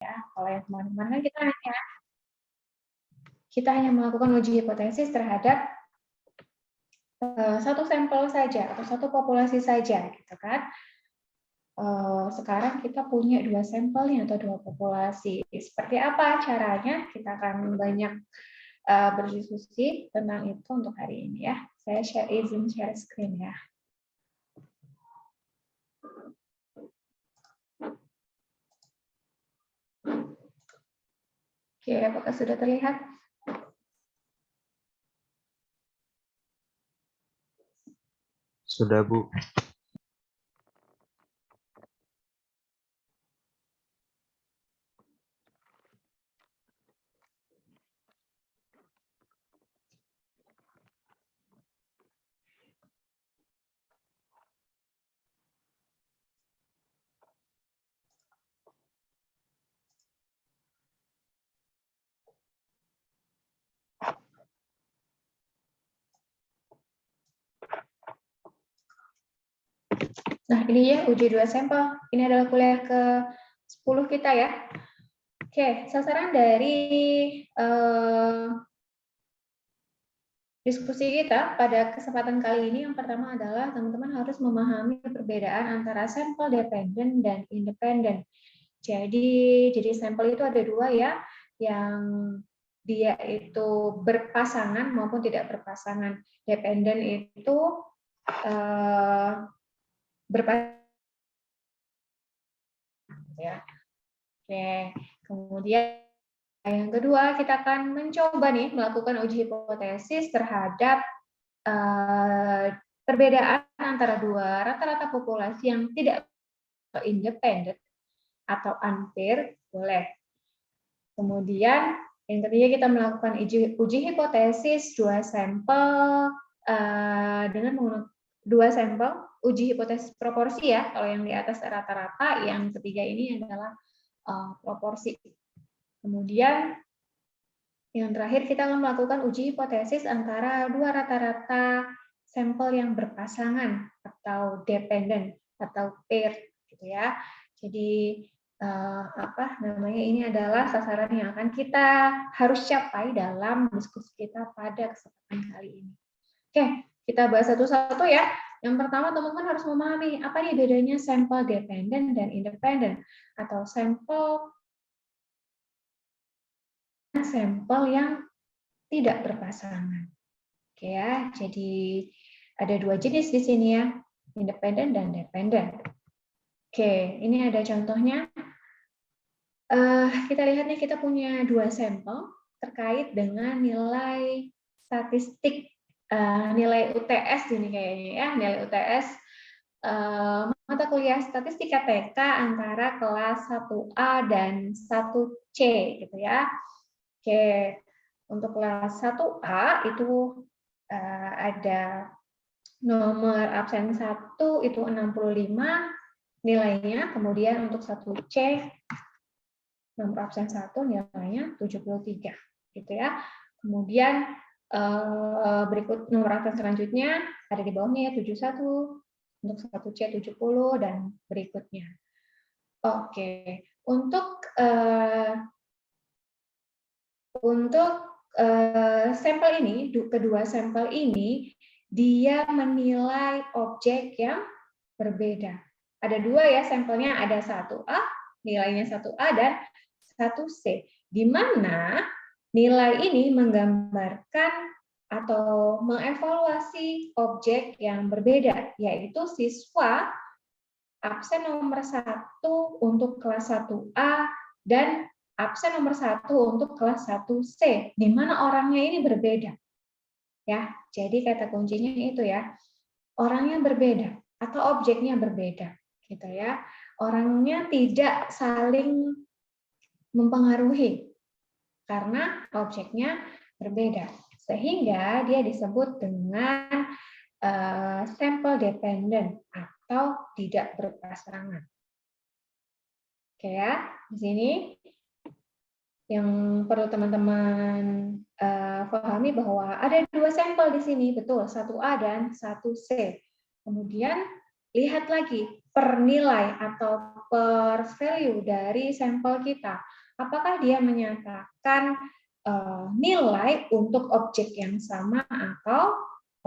ya. Kalau yang kemarin-kemarin kan kita hanya melakukan uji hipotesis terhadap satu sampel saja atau satu populasi saja, gitu kan. Sekarang kita punya 2 sampel atau 2 populasi. Seperti apa caranya? Kita akan banyak berdiskusi tentang itu untuk hari ini ya. Saya izin share screen ya. Oke, apakah sudah terlihat? Sudah, Bu. Nah, ini ya uji 2 sampel. Ini adalah kuliah ke-10 kita ya. Oke, sasaran dari diskusi kita pada kesempatan kali ini yang pertama adalah teman-teman harus memahami perbedaan antara sampel dependen dan independen. Jadi sampel itu ada 2 ya, yang dia itu berpasangan maupun tidak berpasangan. Dependen itu berpasangan ya. Oke, kemudian yang kedua kita akan mencoba nih melakukan uji hipotesis terhadap perbedaan antara 2 rata-rata populasi yang tidak independen atau unpair, boleh. Kemudian yang ketiga kita melakukan uji hipotesis 2 sampel dengan menggunakan 2 sampel uji hipotesis proporsi ya. Kalau yang di atas rata-rata, yang ketiga ini adalah proporsi. Kemudian yang terakhir kita akan melakukan uji hipotesis antara 2 rata-rata sampel yang berpasangan atau dependen atau pair gitu ya. Jadi ini adalah sasaran yang akan kita harus capai dalam diskusi kita pada kesempatan kali ini. Oke, kita bahas satu-satu ya. Yang pertama teman-teman harus memahami apa nih bedanya sampel dependen dan independen atau sampel yang tidak berpasangan. Oke ya, jadi ada 2 jenis di sini ya, independen dan dependen. Oke, ini ada contohnya. Kita lihat nih, kita punya 2 sampel terkait dengan nilai statistik, nilai UTS ini kayaknya ya, nilai UTS mata kuliah statistika TK antara kelas 1A dan 1C gitu ya. Oke, untuk kelas 1A itu ada nomor absen 1 itu 65 nilainya, kemudian untuk 1C nomor absen 1 nilainya 73 gitu ya. Kemudian berikut nomor absen selanjutnya ada di bawahnya ya 71, untuk 1C 70 dan berikutnya. Oke, untuk sampel ini, kedua sampel ini, dia menilai objek yang berbeda. Ada 2 ya sampelnya, ada 1A, nilainya 1A dan 1C, di mana nilai ini menggambarkan atau mengevaluasi objek yang berbeda, yaitu siswa absen nomor 1 untuk kelas 1A dan absen nomor 1 untuk kelas 1C, di mana orangnya ini berbeda. Ya, jadi kata kuncinya itu ya, orangnya berbeda atau objeknya berbeda, gitu ya. Orangnya tidak saling mempengaruhi karena objeknya berbeda, sehingga dia disebut dengan sampel dependen atau tidak berpasangan. Oke ya, di sini yang perlu teman-teman pahami bahwa ada 2 sampel di sini, betul, 1A dan 1C. Kemudian lihat lagi per nilai atau per value dari sampel kita. Apakah dia menyatakan nilai untuk objek yang sama atau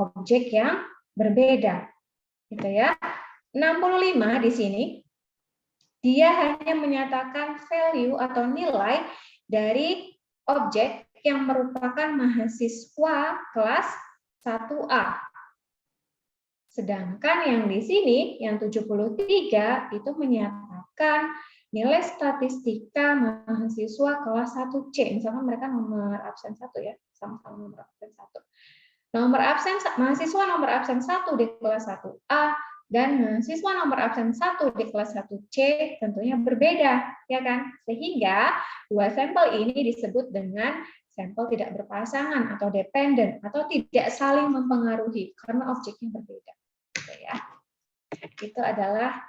objek yang berbeda, gitu ya. 65 di sini dia hanya menyatakan value atau nilai dari objek yang merupakan mahasiswa kelas 1A. Sedangkan yang di sini, yang 73, itu menyatakan nilai statistika mahasiswa kelas 1C. Misalkan mereka nomor absen 1 ya, sama-sama nomor absen 1. Mahasiswa nomor absen 1 di kelas 1A dan mahasiswa nomor absen 1 di kelas 1C tentunya berbeda, ya kan? Sehingga dua sampel ini disebut dengan sampel tidak berpasangan atau dependen atau tidak saling mempengaruhi karena objeknya berbeda. Gitu ya. Itu adalah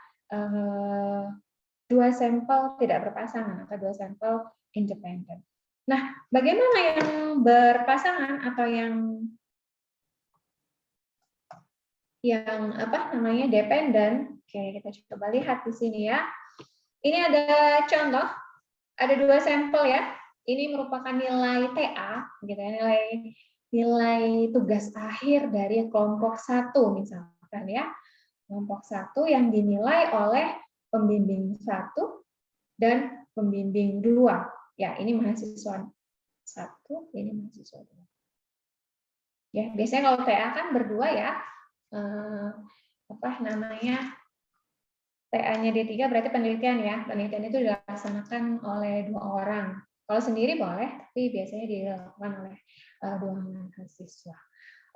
dua sampel tidak berpasangan atau dua sampel independen. Nah, bagaimana yang berpasangan atau yang dependen? Oke, kita coba lihat di sini ya. Ini ada contoh, ada dua sampel ya. Ini merupakan nilai TA, gitu ya, nilai tugas akhir dari kelompok 1 misalkan ya. Kelompok 1 yang dinilai oleh pembimbing 1 dan pembimbing 2. Ya, ini mahasiswa 1, ini mahasiswa 2. Ya, biasanya kalau TA kan berdua ya. TA-nya D3 berarti penelitian ya. Penelitian itu dilaksanakan oleh 2 orang. Kalau sendiri boleh, tapi biasanya dilakukan oleh 2 mahasiswa.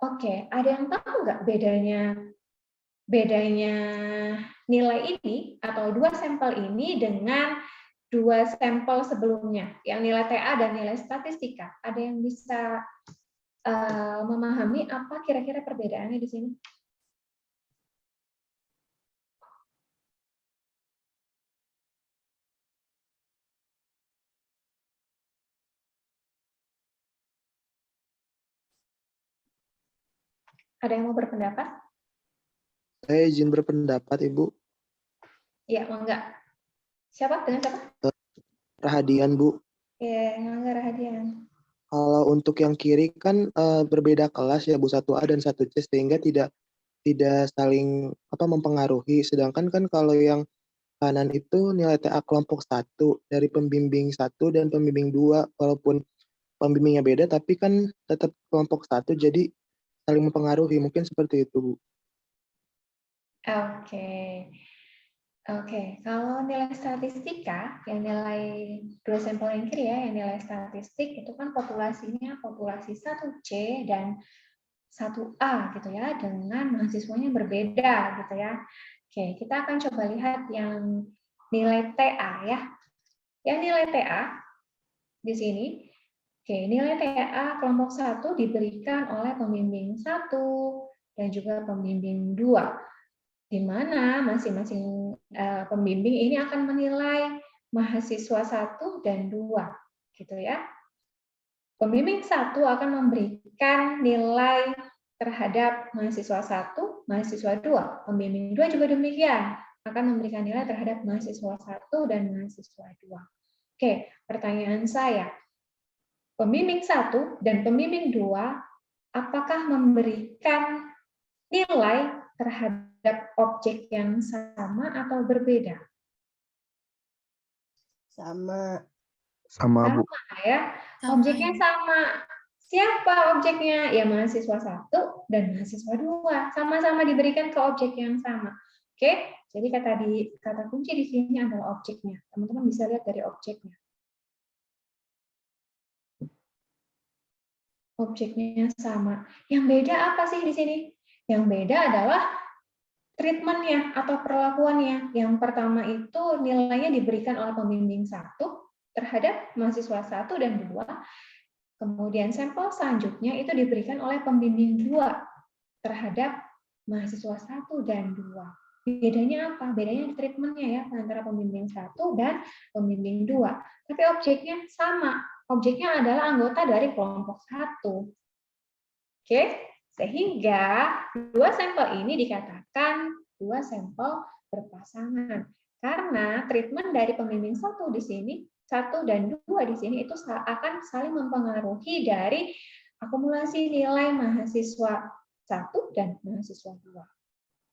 Oke, ada yang tahu nggak bedanya nilai ini atau dua sampel ini dengan dua sampel sebelumnya, yang nilai TA dan nilai statistika? Ada yang bisa memahami apa kira-kira perbedaannya di sini? Ada yang mau berpendapat? Saya izin berpendapat, Ibu. Ya, enggak. Siapa? Dengan siapa? Rahadian, Bu. Ya, enggak Rahadian. Kalau untuk yang kiri kan berbeda kelas ya, Bu, 1A dan 1C, sehingga tidak saling mempengaruhi. Sedangkan kan kalau yang kanan itu nilai TA kelompok 1 dari pembimbing 1 dan pembimbing 2, walaupun pembimbingnya beda tapi kan tetap kelompok 1, jadi saling mempengaruhi. Mungkin seperti itu, Bu. Oke, kalau nilai statistika, yang nilai dua sampel yang kiri ya, yang nilai statistik itu kan populasinya populasi 1C dan 1A gitu ya, dengan mahasiswanya berbeda gitu ya. Oke, kita akan coba lihat yang nilai TA ya. Yang nilai TA di sini, oke, nilai TA kelompok 1 diberikan oleh pembimbing 1 dan juga pembimbing 2. Di mana masing-masing pembimbing ini akan menilai mahasiswa 1 dan 2, gitu ya. Pembimbing 1 akan memberikan nilai terhadap mahasiswa 1, mahasiswa 2. Pembimbing 2 juga demikian, akan memberikan nilai terhadap mahasiswa 1 dan mahasiswa 2. Oke, pertanyaan saya, pembimbing 1 dan pembimbing 2 apakah memberikan nilai terhadap objek yang sama atau berbeda? Sama, Sama Bu. ya. Objeknya sama. Siapa objeknya? Ya mahasiswa 1 dan mahasiswa 2. Sama-sama diberikan ke objek yang sama. Oke, jadi kata kunci di sini adalah objeknya. Teman-teman bisa lihat dari objeknya. Objeknya sama. Yang beda apa sih di sini? Yang beda adalah treatment-nya atau perlakuannya. Yang pertama itu nilainya diberikan oleh pembimbing 1 terhadap mahasiswa 1 dan 2. Kemudian sampel selanjutnya itu diberikan oleh pembimbing 2 terhadap mahasiswa 1 dan 2. Bedanya apa? Bedanya di treatment-nya ya, antara pembimbing 1 dan pembimbing 2. Tapi objeknya sama. Objeknya adalah anggota dari kelompok 1. Oke? Sehingga dua sampel ini dikatakan dua sampel berpasangan. Karena treatment dari pembimbing 1 di sini, 1 dan 2 di sini itu akan saling mempengaruhi dari akumulasi nilai mahasiswa 1 dan mahasiswa 2.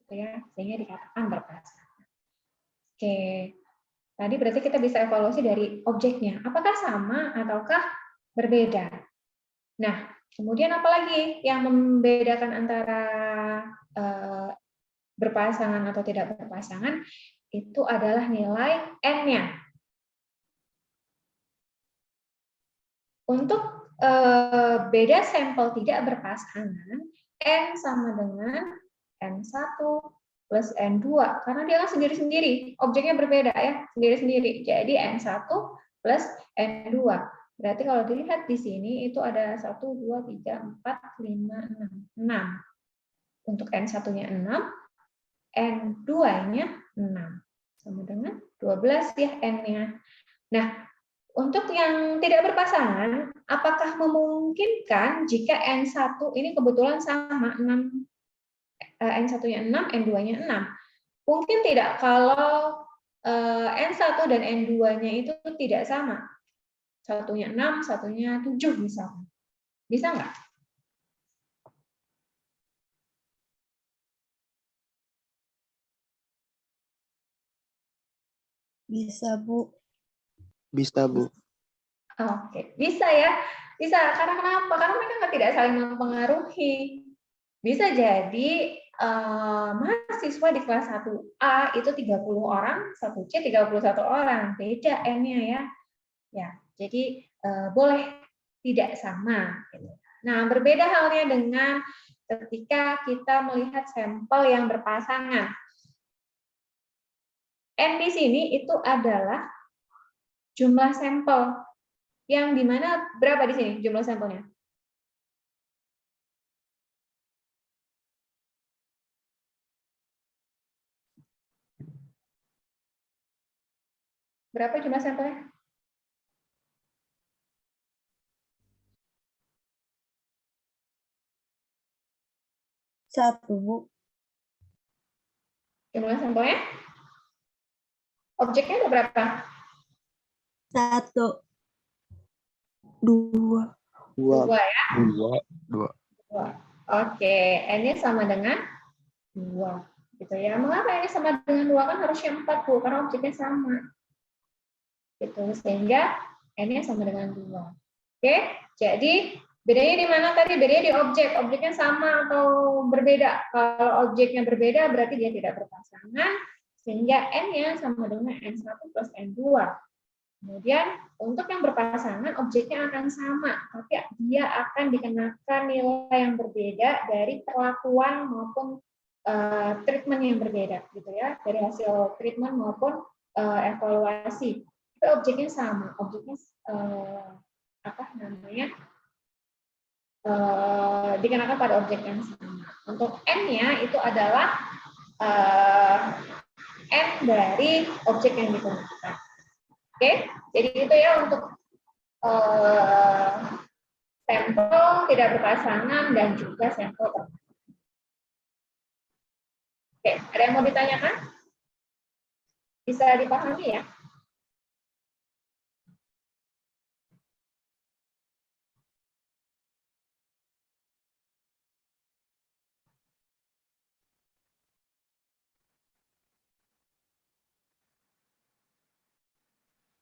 Gitu ya, sehingga dikatakan berpasangan. Oke. Tadi berarti kita bisa evaluasi dari objeknya. Apakah sama ataukah berbeda? Nah, kemudian apa lagi yang membedakan antara berpasangan atau tidak berpasangan? Itu adalah nilai N-nya. Untuk beda sampel tidak berpasangan, N sama dengan N1 plus N2, karena dia kan sendiri-sendiri, objeknya berbeda ya, sendiri-sendiri. Jadi N1 plus N2. Berarti kalau dilihat di sini itu ada 1, 2, 3, 4, 5, 6. 6. Untuk N1-nya 6, N2-nya 6. Sama dengan 12 ya N-nya. Nah, untuk yang tidak berpasangan, apakah memungkinkan jika N1 ini kebetulan sama 6, N1-nya 6, N2-nya 6? Mungkin tidak kalau N1 dan N2-nya itu tidak sama. Satunya 6, satunya 7 misalnya. Bisa nggak? Bisa, Bu. Bisa, Bu. Oke, bisa ya. Bisa. Karena kenapa? Karena mereka tidak saling mempengaruhi. Bisa jadi mahasiswa di kelas 1A itu 30 orang, 1C 31 orang. Beda N-nya ya. Ya, jadi boleh tidak sama. Nah, berbeda halnya dengan ketika kita melihat sampel yang berpasangan. N di sini itu adalah jumlah sampel yang dimana berapa di sini jumlah sampelnya? Berapa jumlah sampelnya? Satu, Bu. Jumlah sampelnya? Objeknya ada berapa? 1, 2. 2. 2 ya? 2. Oke, N-nya sama dengan 2. Gitu ya. Mengapa N-nya sama dengan 2? Kan harusnya 4, Bu, karena objeknya sama. Gitu, sehingga N-nya sama dengan 2. Oke, jadi bedanya di mana tadi? Bedanya di objek. Objeknya sama atau berbeda? Kalau objeknya berbeda, berarti dia tidak berpasangan, sehingga N-nya sama dengan N1 plus N2. Kemudian untuk yang berpasangan objeknya akan sama, tapi dia akan dikenakan nilai yang berbeda dari perlakuan maupun treatment yang berbeda, gitu ya, dari hasil treatment maupun evaluasi. Tapi objeknya sama, objeknya dikenakan pada objek yang sama. Untuk N-nya itu adalah N dari objek yang digunakan. Oke, jadi itu ya untuk sampel tidak berpasangan dan juga sampel berpasangan. Oke, ada yang mau ditanyakan? Bisa dipahami ya?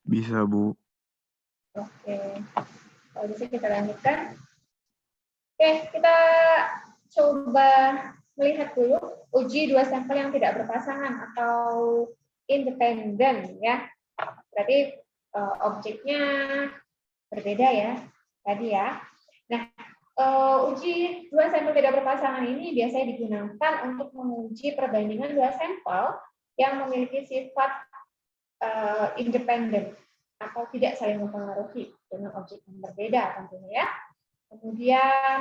Bisa, Bu. Oke, kalau bisa kita lanjutkan. Oke, kita coba melihat dulu uji 2 sampel yang tidak berpasangan atau independen ya. Berarti objeknya berbeda ya tadi ya. Nah, uji 2 sampel tidak berpasangan ini biasanya digunakan untuk menguji perbandingan 2 sampel yang memiliki sifat independen atau tidak saling mempengaruhi dengan objek yang berbeda tentunya ya. Kemudian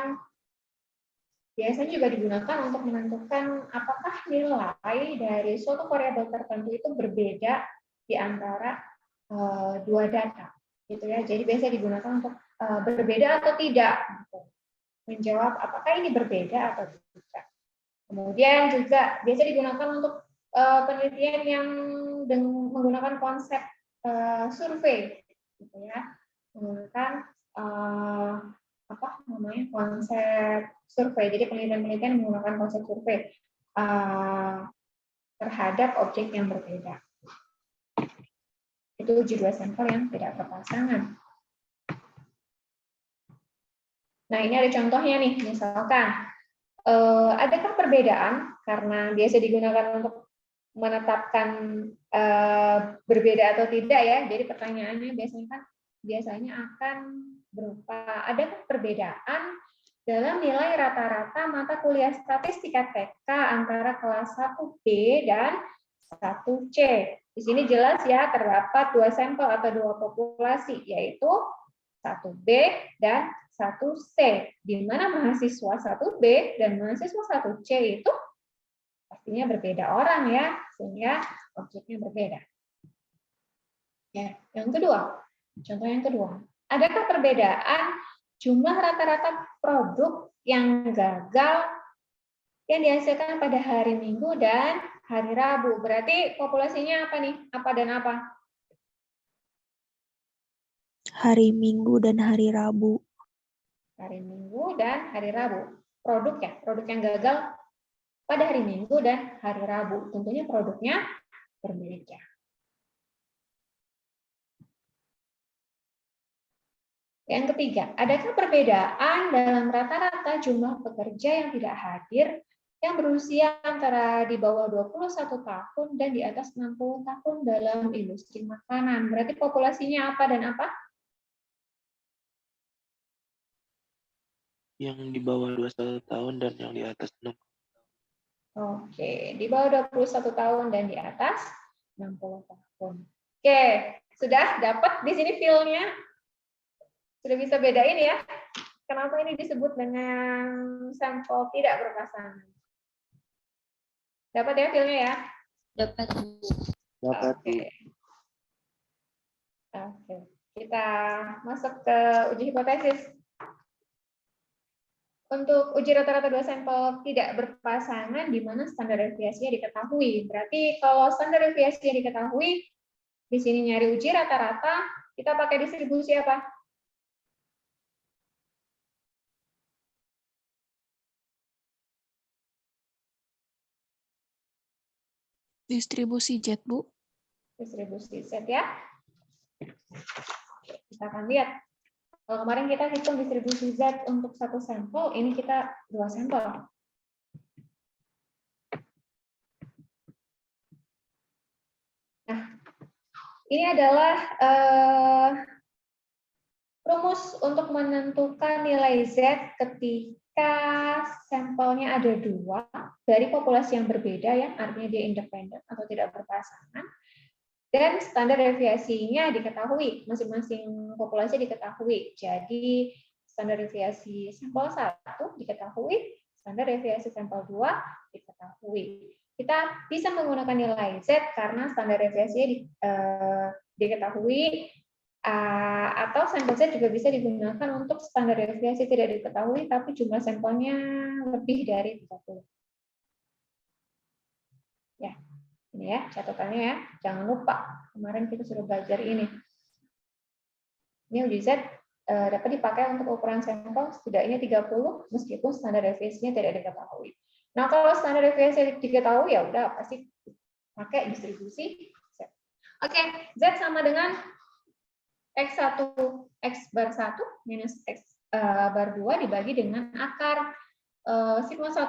biasanya juga digunakan untuk menentukan apakah nilai dari suatu variabel tertentu itu berbeda di antara 2 data, gitu ya. Jadi biasanya digunakan untuk berbeda atau tidak, gitu. Menjawab apakah ini berbeda atau tidak. Kemudian juga biasa digunakan untuk penelitian yang menggunakan konsep survei, gitu ya, menggunakan apa namanya konsep survei. Jadi penelitian menggunakan konsep survei terhadap objek yang berbeda. Itu uji dua sampel yang tidak berpasangan. Nah, ini ada contohnya nih, misalkan adakah perbedaan karena biasa digunakan untuk menetapkan berbeda atau tidak ya. Jadi pertanyaannya biasanya akan berupa adakah perbedaan dalam nilai rata-rata mata kuliah statistika TK antara kelas 1B dan 1C. Di sini jelas ya terdapat dua sampel atau dua populasi, yaitu 1B dan 1C, di mana mahasiswa 1B dan mahasiswa 1C itu pastinya berbeda orang ya, sehingga objeknya berbeda. Ya, yang kedua, contoh yang kedua, adakah perbedaan jumlah rata-rata produk yang gagal yang dihasilkan pada hari Minggu dan hari Rabu? Berarti populasinya apa nih? Apa dan apa? Hari Minggu dan hari Rabu. Hari Minggu dan hari Rabu. Produk ya, produk yang gagal pada hari Minggu dan hari Rabu. Tentunya produknya berbeda. Yang ketiga, adakah perbedaan dalam rata-rata jumlah pekerja yang tidak hadir yang berusia antara di bawah 21 tahun dan di atas 60 tahun dalam industri makanan? Berarti populasinya apa dan apa? Yang di bawah 21 tahun dan yang di atas 60. Oke, di bawah 21 tahun dan di atas 60 tahun. Oke, sudah dapat di sini feel-nya? Sudah bisa bedain ya? Kenapa ini disebut dengan sampel tidak berpasangan? Dapat ya feel-nya ya? Dapat. Dapat. Oke. Kita masuk ke uji hipotesis. Untuk uji rata-rata dua sampel tidak berpasangan, di mana standar deviasinya diketahui. Berarti kalau standar deviasinya diketahui, di sini nyari uji rata-rata, kita pakai distribusi apa? Distribusi Z, Bu. Distribusi Z ya. Kita akan lihat. Kalau kemarin kita hitung distribusi Z untuk satu sampel, ini kita dua sampel. Nah, ini adalah rumus untuk menentukan nilai Z ketika sampelnya ada dua dari populasi yang berbeda, yang artinya dia independen atau tidak berpasangan. Dan standar deviasinya diketahui, masing-masing populasi diketahui. Jadi standar deviasi sampel 1 diketahui, standar deviasi sampel 2 diketahui. Kita bisa menggunakan nilai Z karena standar deviasinya diketahui, atau sampel Z juga bisa digunakan untuk standar deviasi tidak diketahui, tapi jumlah sampelnya lebih dari 30. Ya. Ini ya, catatannya ya. Jangan lupa, kemarin kita sudah belajar ini. Ini uji Z dapat dipakai untuk ukuran sampel setidaknya 30, meskipun standar deviasinya tidak diketahui. Nah, kalau standar deviasi diketahui, ya udah pasti pakai distribusi Z. Oke, Z sama dengan X1, X bar 1 minus X bar 2 dibagi dengan akar sigma 1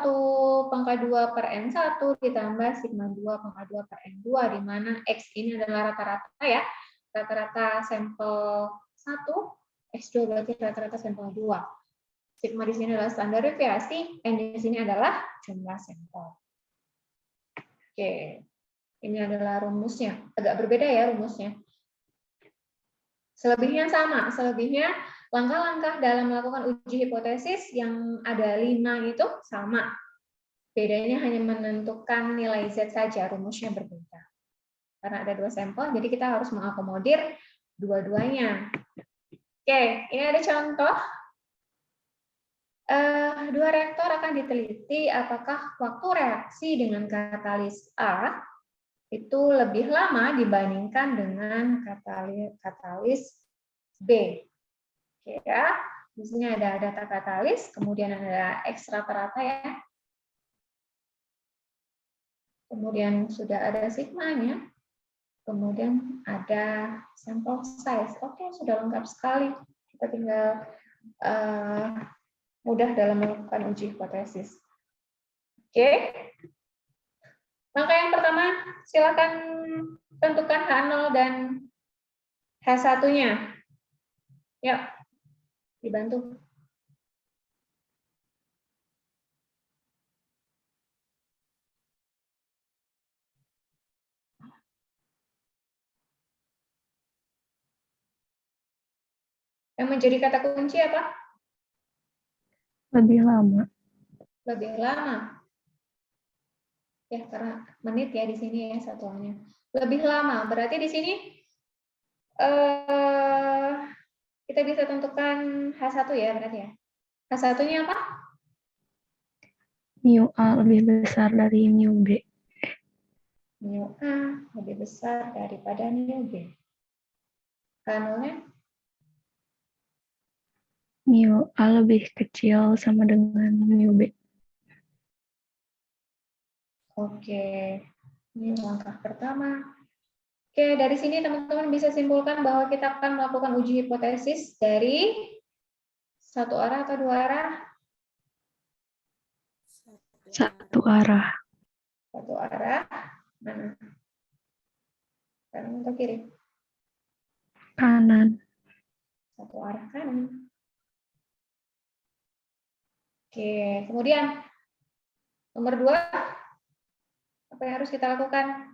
pangkat 2 per N1 ditambah sigma 2 pangkat 2 per N2, di mana X ini adalah rata-rata ya, rata-rata sampel 1, X2 berarti rata-rata sampel 2. Sigma di sini adalah standar deviasi, N di sini adalah jumlah sampel. Oke, ini adalah rumusnya. Agak berbeda ya rumusnya. Selebihnya sama, selebihnya langkah-langkah dalam melakukan uji hipotesis yang ada 5 itu sama. Bedanya hanya menentukan nilai Z saja, rumusnya berbeda. Karena ada dua sampel, jadi kita harus mengakomodir dua-duanya. Oke, ini ada contoh. Dua reaktor akan diteliti apakah waktu reaksi dengan katalis A itu lebih lama dibandingkan dengan katalis B. Oke ya, di sini ada data katalis, kemudian ada ekstrak rata ya. Kemudian sudah ada sigmanya, kemudian ada sampel size. Oke, sudah lengkap sekali. Kita tinggal mudah dalam melakukan uji hipotesis. Oke. Maka yang pertama, silakan tentukan H0 dan H1-nya. Yuk, dibantu. Yang menjadi kata kunci apa? Lebih lama. Lebih lama. Ya, karena menit ya di sini ya satuannya. Lebih lama, berarti di sini kita bisa tentukan H1 ya berarti ya. H1-nya apa? Mu A lebih besar dari mu B. Mu A lebih besar daripada mu B. H0-nya? Mu A lebih kecil sama dengan mu B. Oke, ini langkah pertama. Oke, dari sini teman-teman bisa simpulkan bahwa kita akan melakukan uji hipotesis dari satu arah atau dua arah? Satu arah. Satu arah, mana? Kanan atau kiri? Kanan. Satu arah kanan. Oke, kemudian nomor 2, apa yang harus kita lakukan?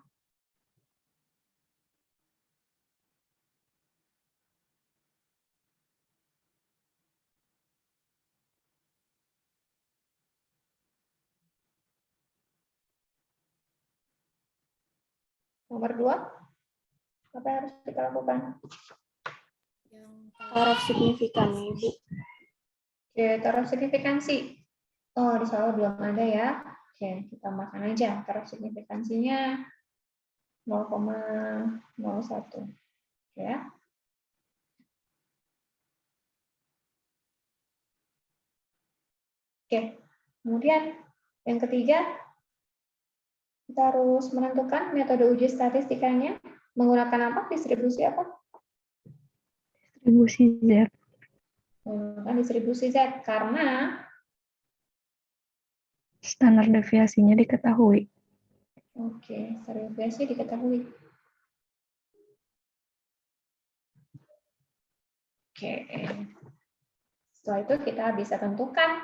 Nomor 2, apa yang harus kita lakukan? Taruh signifikan, Ibu. Oke, taruh signifikansi. Oh, di soal belum ada ya. Oke, kita tambahkan aja. Taruh signifikansinya 0,01. Ya. Oke, kemudian yang ketiga, kita harus menentukan metode uji statistikanya. Menggunakan apa? Distribusi apa? Distribusi Z. Menggunakan distribusi Z, karena Standar deviasinya diketahui. oke, deviasi diketahui. Oke, setelah itu kita bisa tentukan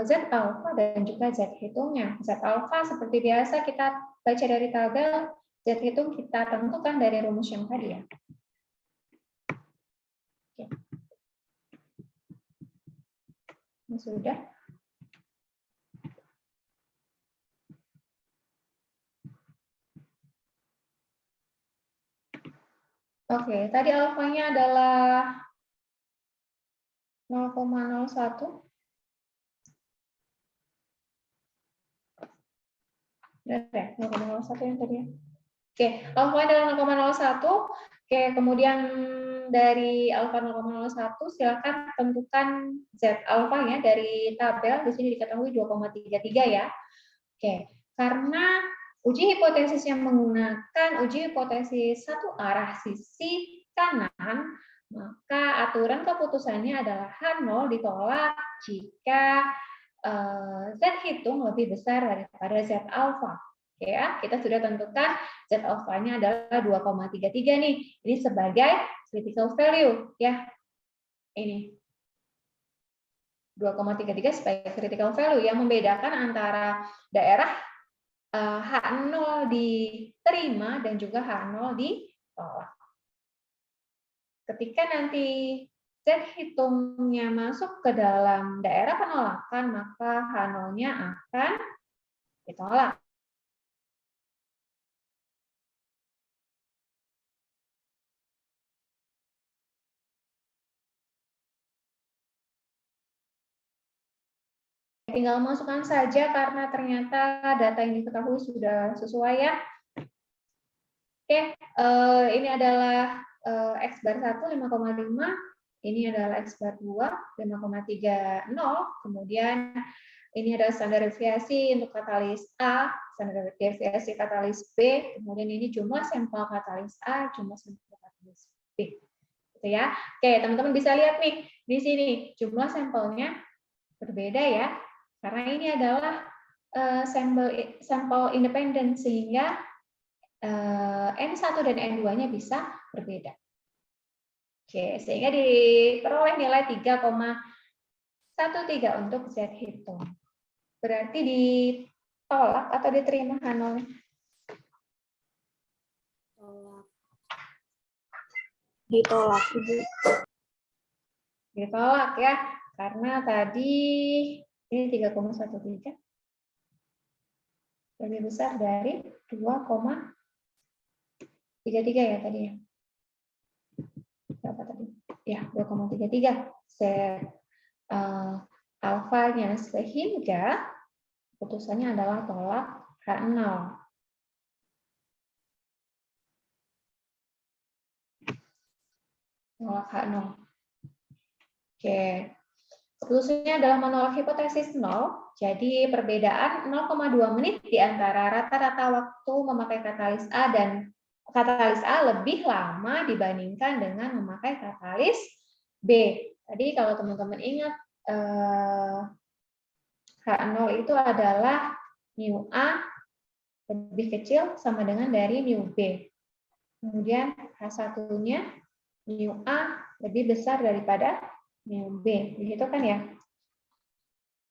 Z alpha dan juga Z hitungnya. Z alpha seperti biasa kita baca dari tabel, Z hitung kita tentukan dari rumus yang tadi ya. Oke. Ini sudah. Oke, tadi alfanya adalah 0,01. Benar ya? 0,01 yang tadi ya. Oke, alfanya adalah 0,01. Oke, kemudian dari alfa 0,01 silakan tentukan Z alfanya dari tabel. Di sini diketahui 2,33 ya. Oke, karena uji hipotesis yang menggunakan uji hipotesis satu arah sisi kanan, maka aturan keputusannya adalah H0 ditolak jika Z hitung lebih besar daripada Z alfa. Oke ya, kita sudah tentukan Z alfanya adalah 2,33 nih. Ini sebagai critical value ya. Ini 2,33 sebagai critical value yang membedakan antara daerah H0 diterima dan juga H0 ditolak. Ketika nanti Z hitungnya masuk ke dalam daerah penolakan, maka H0-nya akan ditolak. Tinggal masukkan saja karena ternyata data yang diketahui sudah sesuai ya. Oke, ini adalah X bar 1 5,5, ini adalah X bar 2 5,30, kemudian ini adalah standar deviasi untuk katalis A, standar deviasi katalis B, kemudian ini jumlah sampel katalis A, jumlah sampel katalis B. Gitu ya. Oke, teman-teman bisa lihat nih di sini jumlah sampelnya berbeda ya, karena ini adalah sampel independen sehingga N1 dan N2-nya bisa berbeda. Oke, sehingga diperoleh nilai 3,13 untuk Z hitung. Berarti ditolak atau diterima H0? Ditolak, Ibu. Ditolak ya, karena tadi ini 3,13 lebih besar dari 2,33 ya tadi ya. Berapa tadi? Ya, 2,33 set alfanya, sehingga putusannya adalah tolak H0. Tolak H0. Oke. Keputusannya adalah menolak hipotesis 0, jadi perbedaan 0,2 menit di antara rata-rata waktu memakai katalis A dan katalis A lebih lama dibandingkan dengan memakai katalis B. Tadi kalau teman-teman ingat, H0 itu adalah mu A lebih kecil sama dengan dari mu B. Kemudian H1-nya mu A lebih besar daripada mu B. Begitu kan ya?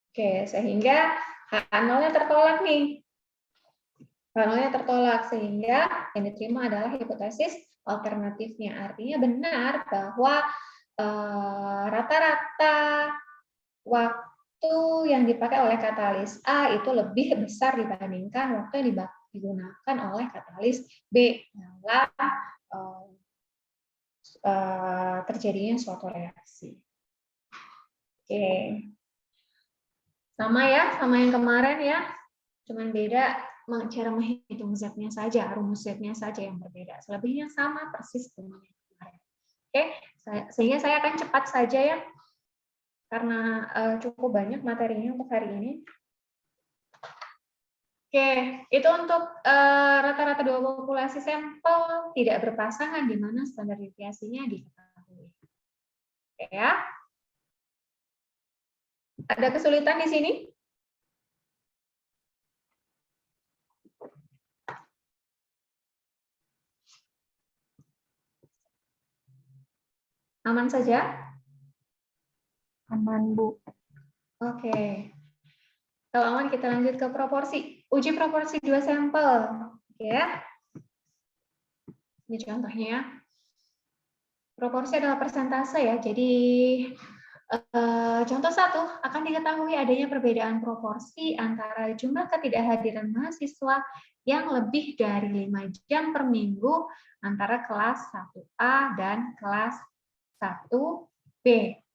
Oke, sehingga H0-nya tertolak nih. H0-nya tertolak sehingga yang diterima adalah hipotesis alternatifnya. Artinya benar bahwa rata-rata waktu yang dipakai oleh katalis A itu lebih besar dibandingkan waktu yang digunakan oleh katalis B dalam terjadinya suatu reaksi. Oke. Sama ya, sama yang kemarin ya. Cuman beda cara menghitung Z-nya saja, rumus Z-nya saja yang berbeda. Selebihnya sama persis dengan yang kemarin. Oke, sehingga saya akan cepat saja ya, karena cukup banyak materinya untuk hari ini. Oke, itu untuk rata-rata dua populasi sampel tidak berpasangan di mana standar deviasinya diketahui. Oke ya. Ada kesulitan di sini? Aman saja? Aman, Bu. Oke. Kalau aman kita lanjut ke proporsi. Uji proporsi dua sampel. Oke ya. Ini contohnya ya. Proporsi adalah persentase ya. Jadi contoh 1, akan diketahui adanya perbedaan proporsi antara jumlah ketidakhadiran mahasiswa yang lebih dari 5 jam per minggu antara kelas 1A dan kelas 1B.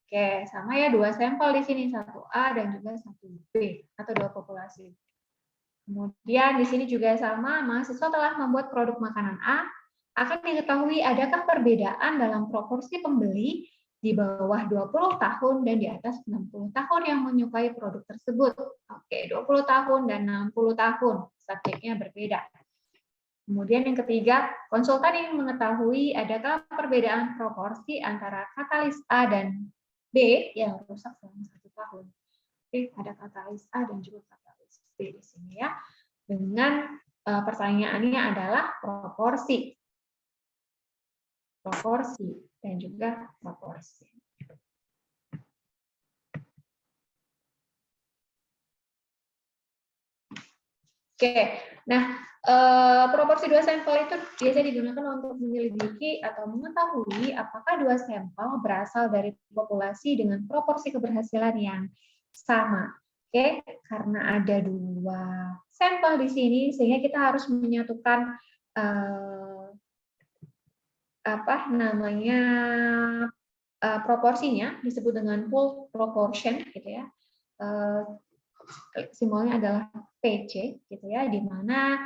Oke, sama ya, dua sampel di sini, 1A dan juga 1B, atau dua populasi. Kemudian di sini juga sama, mahasiswa telah membuat produk makanan A, akan diketahui adakah perbedaan dalam proporsi pembeli di bawah 20 tahun dan di atas 60 tahun yang menyukai produk tersebut. Oke, 20 tahun dan 60 tahun, subjeknya berbeda. Kemudian yang ketiga, konsultan ingin mengetahui adakah perbedaan proporsi antara katalis A dan B yang rusak selama 1 tahun. Oke, ada katalis A dan juga katalis B di sini ya. Dengan pertanyaannya adalah proporsi. Proporsi dan juga proporsi. Oke, nah proporsi dua sampel itu biasa digunakan untuk menyelidiki atau mengetahui apakah dua sampel berasal dari populasi dengan proporsi keberhasilan yang sama. Oke, karena ada dua sampel di sini, sehingga kita harus menyatukan proporsinya, disebut dengan full proportion, gitu ya. Simbolnya adalah PC gitu ya, di mana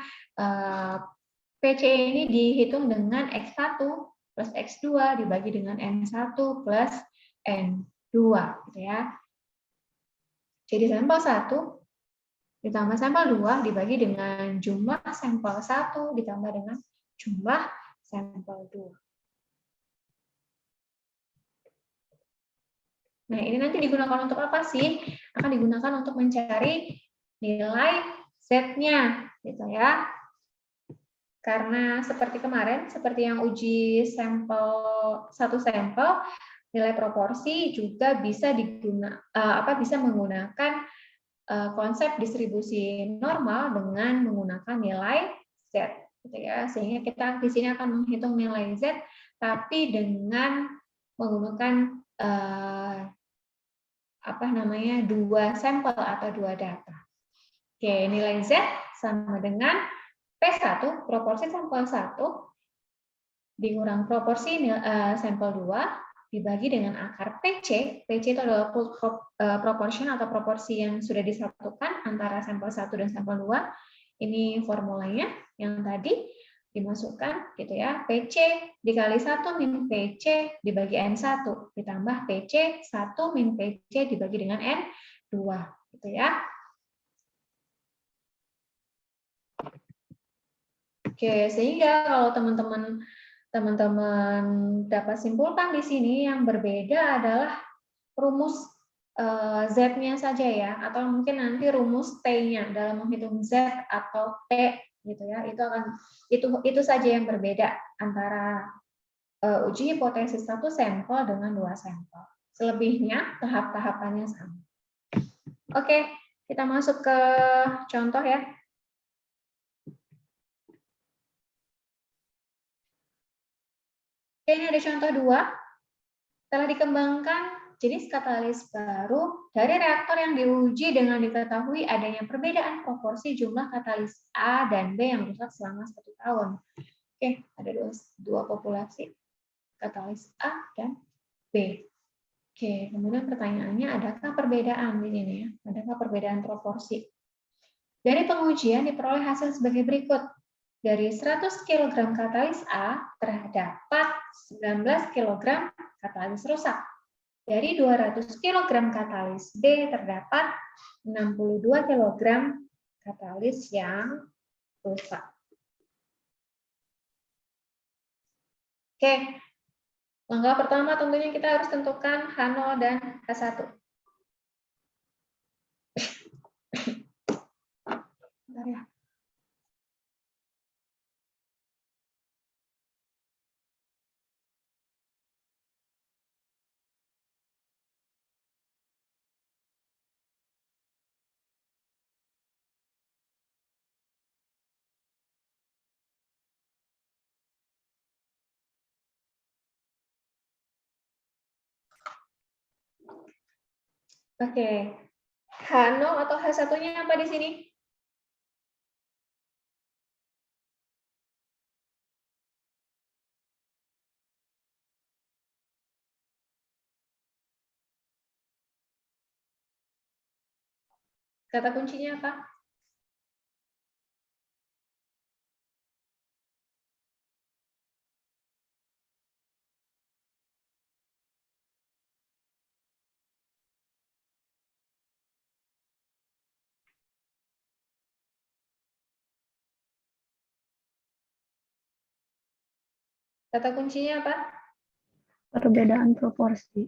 PC ini dihitung dengan X1 plus X2 dibagi dengan N1 plus N2, gitu ya. Jadi sampel 1 ditambah sampel 2 dibagi dengan jumlah sampel 1 ditambah dengan jumlah sampel 2. Nah, ini nanti digunakan untuk apa sih? Akan digunakan untuk mencari nilai Z-nya, gitu ya. Karena seperti kemarin, seperti yang uji sampel satu sampel, nilai proporsi juga bisa bisa menggunakan konsep distribusi normal dengan menggunakan nilai Z, gitu ya. Sehingga kita di sini akan menghitung nilai Z, tapi dengan menggunakan dua sampel atau dua data. Oke, nilai Z sama dengan P1, proporsi sampel 1, dikurang proporsi sampel 2, dibagi dengan akar PC. PC itu adalah proportion atau proporsi yang sudah disatukan antara sampel 1 dan sampel 2. Ini formulanya yang tadi dimasukkan, gitu ya. PC dikali 1 min PC dibagi N1, ditambah PC 1 min PC dibagi dengan N2, gitu ya. Oke, sehingga kalau teman-teman dapat simpulkan di sini yang berbeda adalah rumus Z-nya saja ya, atau mungkin nanti rumus T-nya dalam menghitung Z atau T, gitu ya. Itu saja yang berbeda antara uji hipotesis satu sampel dengan dua sampel. Selebihnya tahap-tahapannya sama. Oke, kita masuk ke contoh ya. Oke, ini ada contoh 2. Telah dikembangkan jenis katalis baru dari reaktor yang diuji dengan diketahui adanya perbedaan proporsi jumlah katalis A dan B yang rusak selama 1 tahun. Oke, ada dua populasi, katalis A dan B. Oke, kemudian pertanyaannya, adakah perbedaan di sini ya? Adakah perbedaan proporsi? Dari pengujian diperoleh hasil sebagai berikut. Dari 100 kg katalis A terdapat 19 kg katalis rusak. Dari 200 kg katalis B terdapat 62 kg katalis yang rusak. Oke, langkah pertama tentunya kita harus tentukan H0 dan H1. Bentar ya. Oke, H0 atau H1-nya apa di sini? Kata kuncinya apa? Kata kuncinya apa? Perbedaan proporsi.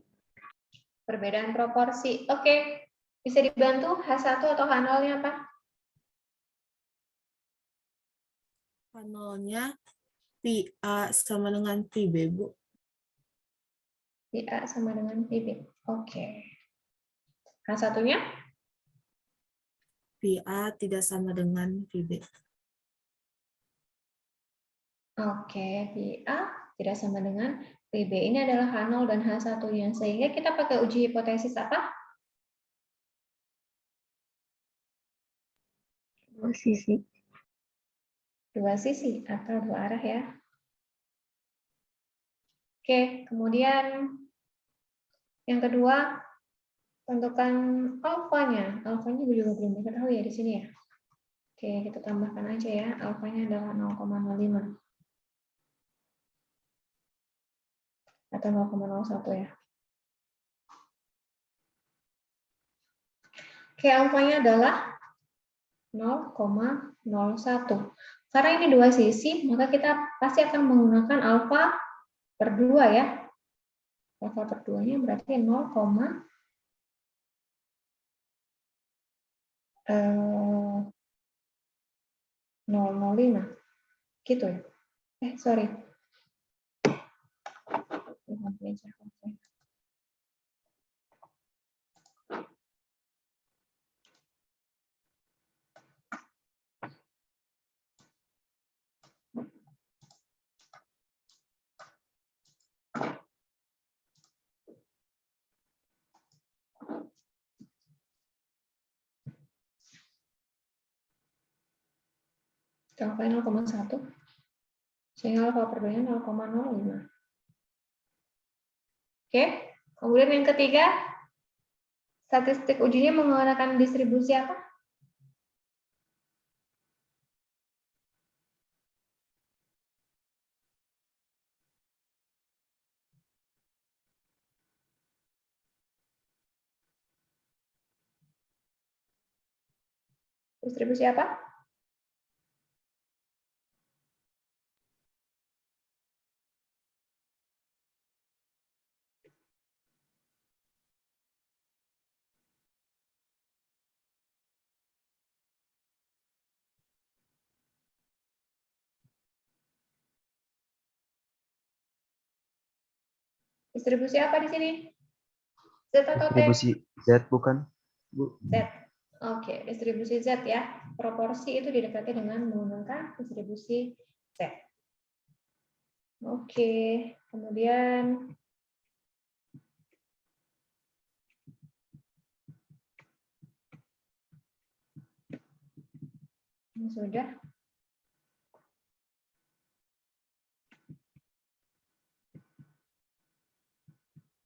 Perbedaan proporsi. Oke, bisa dibantu H1 atau H0-nya apa? H0-nya Pi A sama dengan Pi B, Bu. Pi A sama dengan Pi B. Oke. H1-nya? Pi A tidak sama dengan Pi B. Oke, Pi A tidak sama dengan Pi B. Ini adalah H0 dan H1-nya. Sehingga kita pakai uji hipotesis apa? Dua sisi. Dua sisi atau dua arah ya. Oke, kemudian yang kedua, tentukan alfanya. Alfanya juga belum diketahui ya di sini ya. Oke, kita tambahkan aja ya. Alfanya adalah 0,05. Atau 0,01 ya. Oke, alfanya adalah 0,01. Karena ini dua sisi, maka kita pasti akan menggunakan alfa per 2 ya. Alfa per 2-nya berarti 0,005. Gitu ya. Sorry. Alfa 0,1. Sehingga alfa per 2-nya 0,05. Oke, kemudian yang ketiga, statistik ujinya menggunakan distribusi apa? Distribusi apa? Distribusi apa di sini? Z atau T? Distribusi Z bukan, Bu? Z. Oke, distribusi Z ya. Proporsi itu didekati dengan menggunakan distribusi Z. Oke, kemudian ini sudah.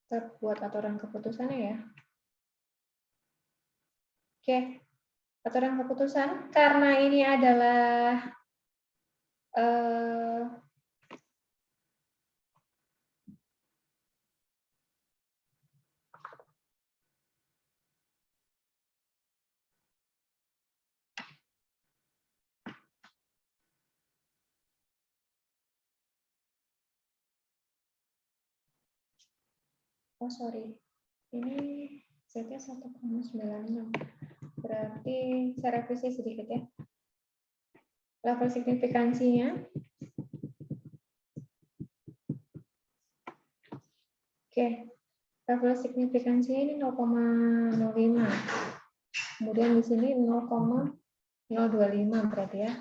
Kita buat aturan keputusannya ya. Oke, aturan keputusan karena ini adalah oh sorry, ini Z-nya 1,96. Berarti saya revisi sedikit ya. Level signifikansinya. Oke, level signifikansinya ini 0,05. Kemudian di sini 0,025 berarti ya.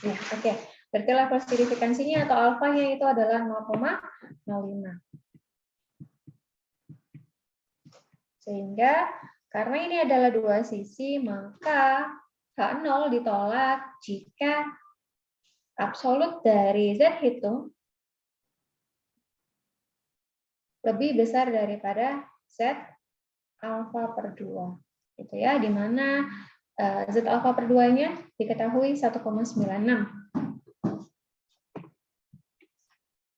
Ya, oke. Berarti level signifikansinya atau alfanya itu adalah 0,05. Sehingga karena ini adalah dua sisi, maka H0 ditolak jika absolut dari Z hitung lebih besar daripada Z alfa per 2. Itu ya, di mana Z alfa per 2-nya diketahui 1,96.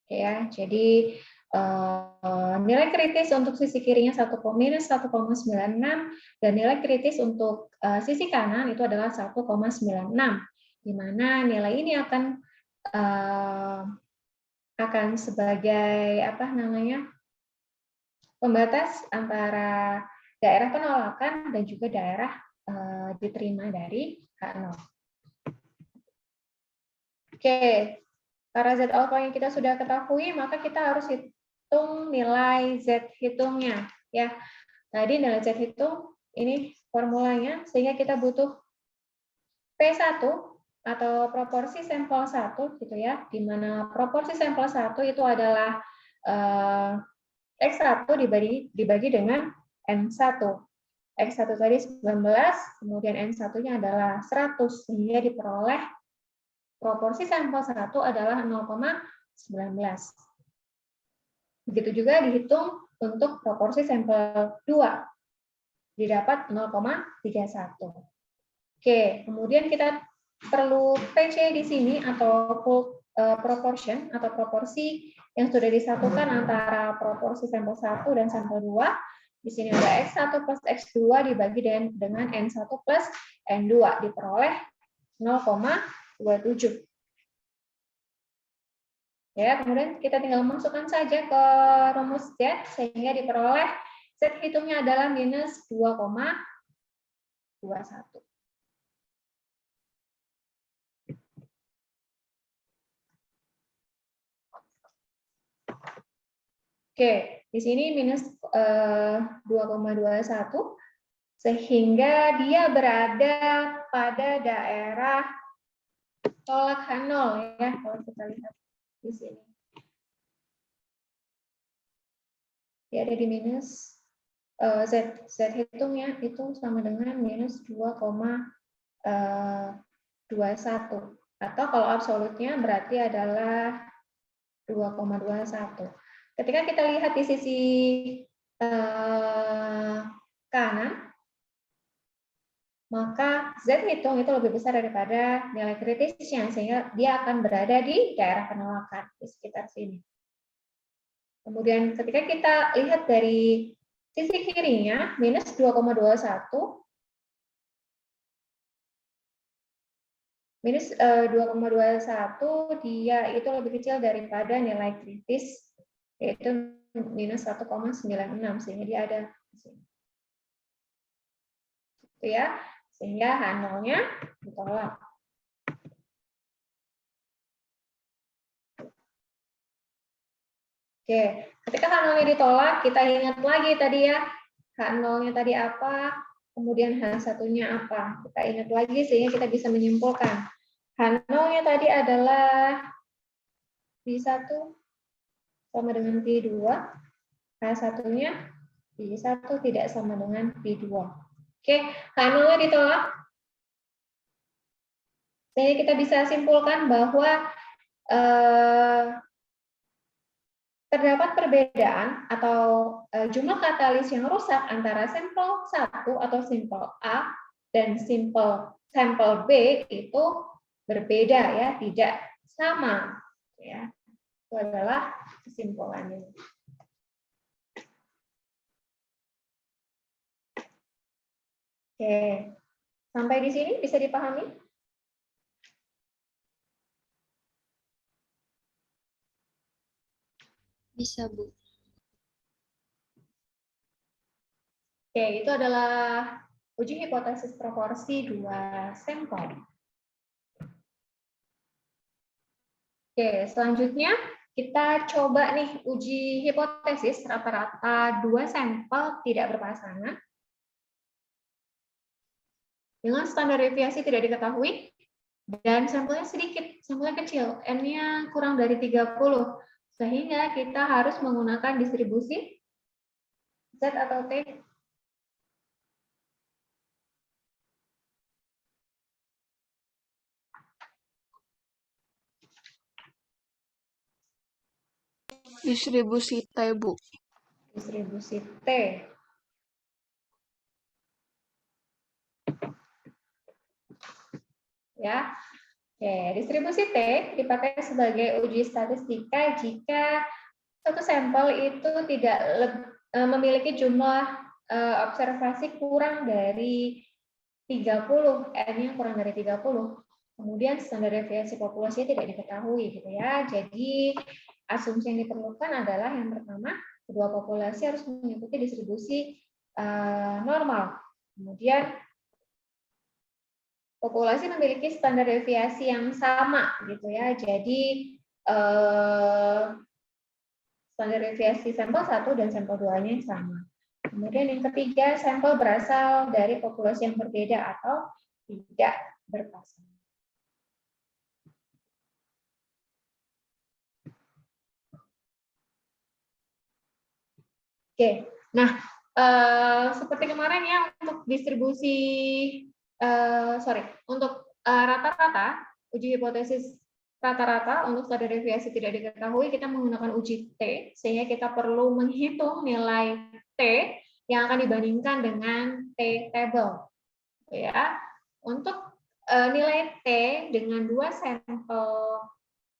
Ya, jadi nilai kritis untuk sisi kirinya minus 1,96 dan nilai kritis untuk sisi kanan itu adalah 1,96, di mana nilai ini akan sebagai pembatas antara daerah penolakan dan juga daerah diterima dari H0. Oke, karena Z alfa yang kita sudah ketahui, maka kita harus hitung nilai Z hitungnya. Ya, tadi nilai Z hitung ini formulanya, sehingga kita butuh P1 atau proporsi sampel 1 gitu ya, di mana proporsi sampel 1 itu adalah X1 dibagi dengan N1. X1 tadi 19, kemudian N1-nya adalah 100, sehingga diperoleh proporsi sampel 1 adalah 0,01. 19. Begitu juga dihitung untuk proporsi sampel 2, didapat 0,31. Oke, kemudian kita perlu PC di sini atau proportion atau proporsi yang sudah disatukan antara proporsi sampel 1 dan sampel 2. Di sini ada X1 plus X2 dibagi dengan N1 plus N2 diperoleh 0,27. Ya, kemudian kita tinggal masukkan saja ke rumus Z sehingga diperoleh Z hitungnya adalah minus 2,21. Oke, di sini minus 2,21 sehingga dia berada pada daerah tolak H0 ya, kalau kita lihat di sini. Dia ada di minus Z hitungnya itu sama dengan minus 2,21 atau kalau absolutnya berarti adalah 2,21. Ketika kita lihat di sisi kanan, maka Z hitung itu lebih besar daripada nilai kritisnya, sehingga dia akan berada di daerah penolakan, di sekitar sini. Kemudian ketika kita lihat dari sisi kirinya, minus 2,21, minus 2,21 dia itu lebih kecil daripada nilai kritis, yaitu minus 1,96, sehingga dia ada di sini. Itu ya, sehingga H0-nya ditolak. Oke, ketika H0-nya ditolak, kita ingat lagi tadi ya, H0-nya tadi apa, kemudian H1-nya apa. Kita ingat lagi sehingga kita bisa menyimpulkan. H0-nya tadi adalah P1 sama dengan P2, H1-nya P1 tidak sama dengan P2. Oke, H0-nya ditolak. Sehingga kita bisa simpulkan bahwa terdapat perbedaan atau jumlah katalis yang rusak antara sampel 1 atau sampel A dan sampel B itu berbeda ya, tidak sama ya. Itu adalah kesimpulannya. Oke. Sampai di sini bisa dipahami? Bisa, Bu. Oke, itu adalah uji hipotesis proporsi 2 sampel. Oke, selanjutnya kita coba nih uji hipotesis rata-rata 2 sampel tidak berpasangan dengan standar deviasi tidak diketahui dan sampelnya sedikit, sampelnya kecil, N-nya kurang dari 30, sehingga kita harus menggunakan distribusi Z atau T. Distribusi T, Bu. Distribusi T. Ya. Oke, distribusi T dipakai sebagai uji statistika jika satu sampel itu tidak memiliki jumlah observasi kurang dari 30, N-nya kurang dari 30. Kemudian standar deviasi populasinya tidak diketahui gitu ya. Jadi asumsi yang diperlukan adalah yang pertama, kedua populasi harus mengikuti distribusi normal. Kemudian populasi memiliki standar deviasi yang sama gitu ya. Jadi standar deviasi sampel 1 dan sampel 2-nya sama. Kemudian yang ketiga, sampel berasal dari populasi yang berbeda atau tidak berpasangan. Oke, nah seperti kemarin ya untuk distribusi, untuk rata-rata uji hipotesis rata-rata untuk standar deviasi tidak diketahui, kita menggunakan uji T, sehingga kita perlu menghitung nilai T yang akan dibandingkan dengan T table. Ya, untuk nilai T dengan 2 sampel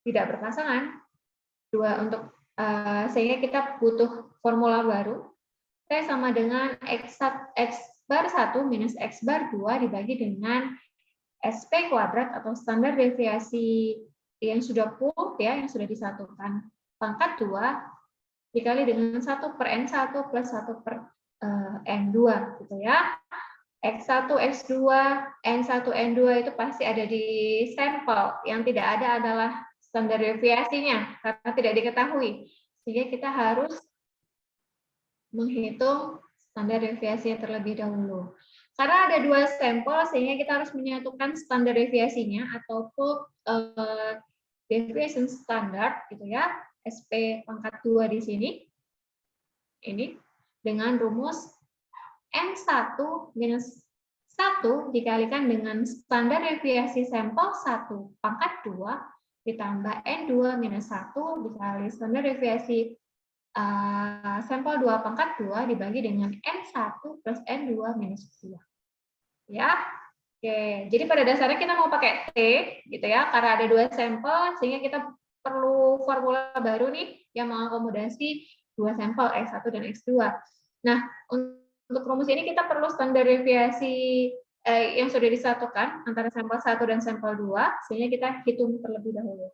tidak berpasangan, sehingga kita butuh formula baru. T sama dengan X bar 1 minus X bar 2 dibagi dengan SP kuadrat atau standar deviasi yang sudah full, ya, yang sudah disatukan, pangkat 2 dikali dengan 1 per N1 plus 1 per N2, gitu ya. X1, X2, N1, N2 itu pasti ada di sampel. Yang tidak ada adalah standar deviasinya, karena tidak diketahui. Sehingga kita harus menghitung standar deviasinya terlebih dahulu. Karena ada 2 sampel, sehingga kita harus menyatukan standar deviasinya atau full deviation standard, gitu ya, SP pangkat 2 di sini, ini dengan rumus N1 minus 1 dikalikan dengan standar deviasi sampel 1 pangkat 2 ditambah N2 minus 1 dikali standar deviasi sampel 2 pangkat 2 dibagi dengan N1 plus N2 minus 2. Ya. Oke, jadi pada dasarnya kita mau pakai T, gitu ya, karena ada 2 sampel, sehingga kita perlu formula baru nih yang mengakomodasi 2 sampel X1 dan X2. Nah, untuk rumus ini kita perlu standar deviasi yang sudah disatukan antara sampel 1 dan sampel 2, sehingga kita hitung terlebih dahulu.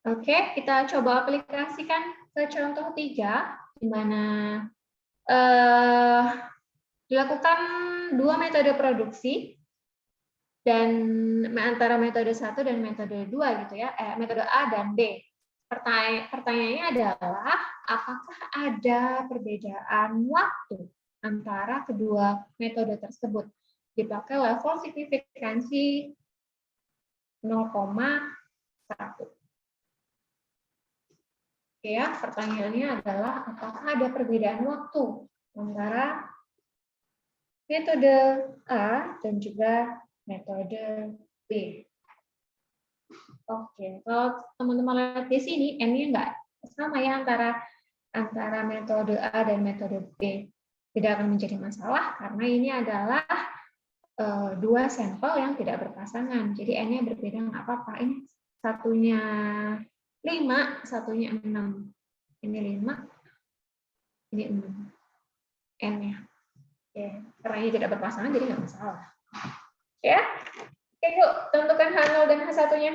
Oke, kita coba aplikasikan ke contoh 3, di mana dilakukan 2 metode produksi, dan antara metode 1 dan metode 2, gitu ya, metode A dan B. Pertanyaannya adalah, apakah ada perbedaan waktu antara kedua metode tersebut? Dipakai level signifikansi 0,1. Ya, pertanyaannya adalah, apakah ada perbedaan waktu antara metode A dan juga metode B? Oke, kalau teman-teman lihat di sini, N-nya nggak sama ya antara metode A dan metode B. Tidak akan menjadi masalah, karena ini adalah 2 sampel yang tidak berpasangan. Jadi N-nya berbeda, nggak apa-apa. Ini satunya 5, satunya 6. Ini 5, ini 6. N-nya. Oke, karena ini tidak berpasangan, jadi nggak masalah. Ya, oke, yuk tentukan H0 dan H1-nya.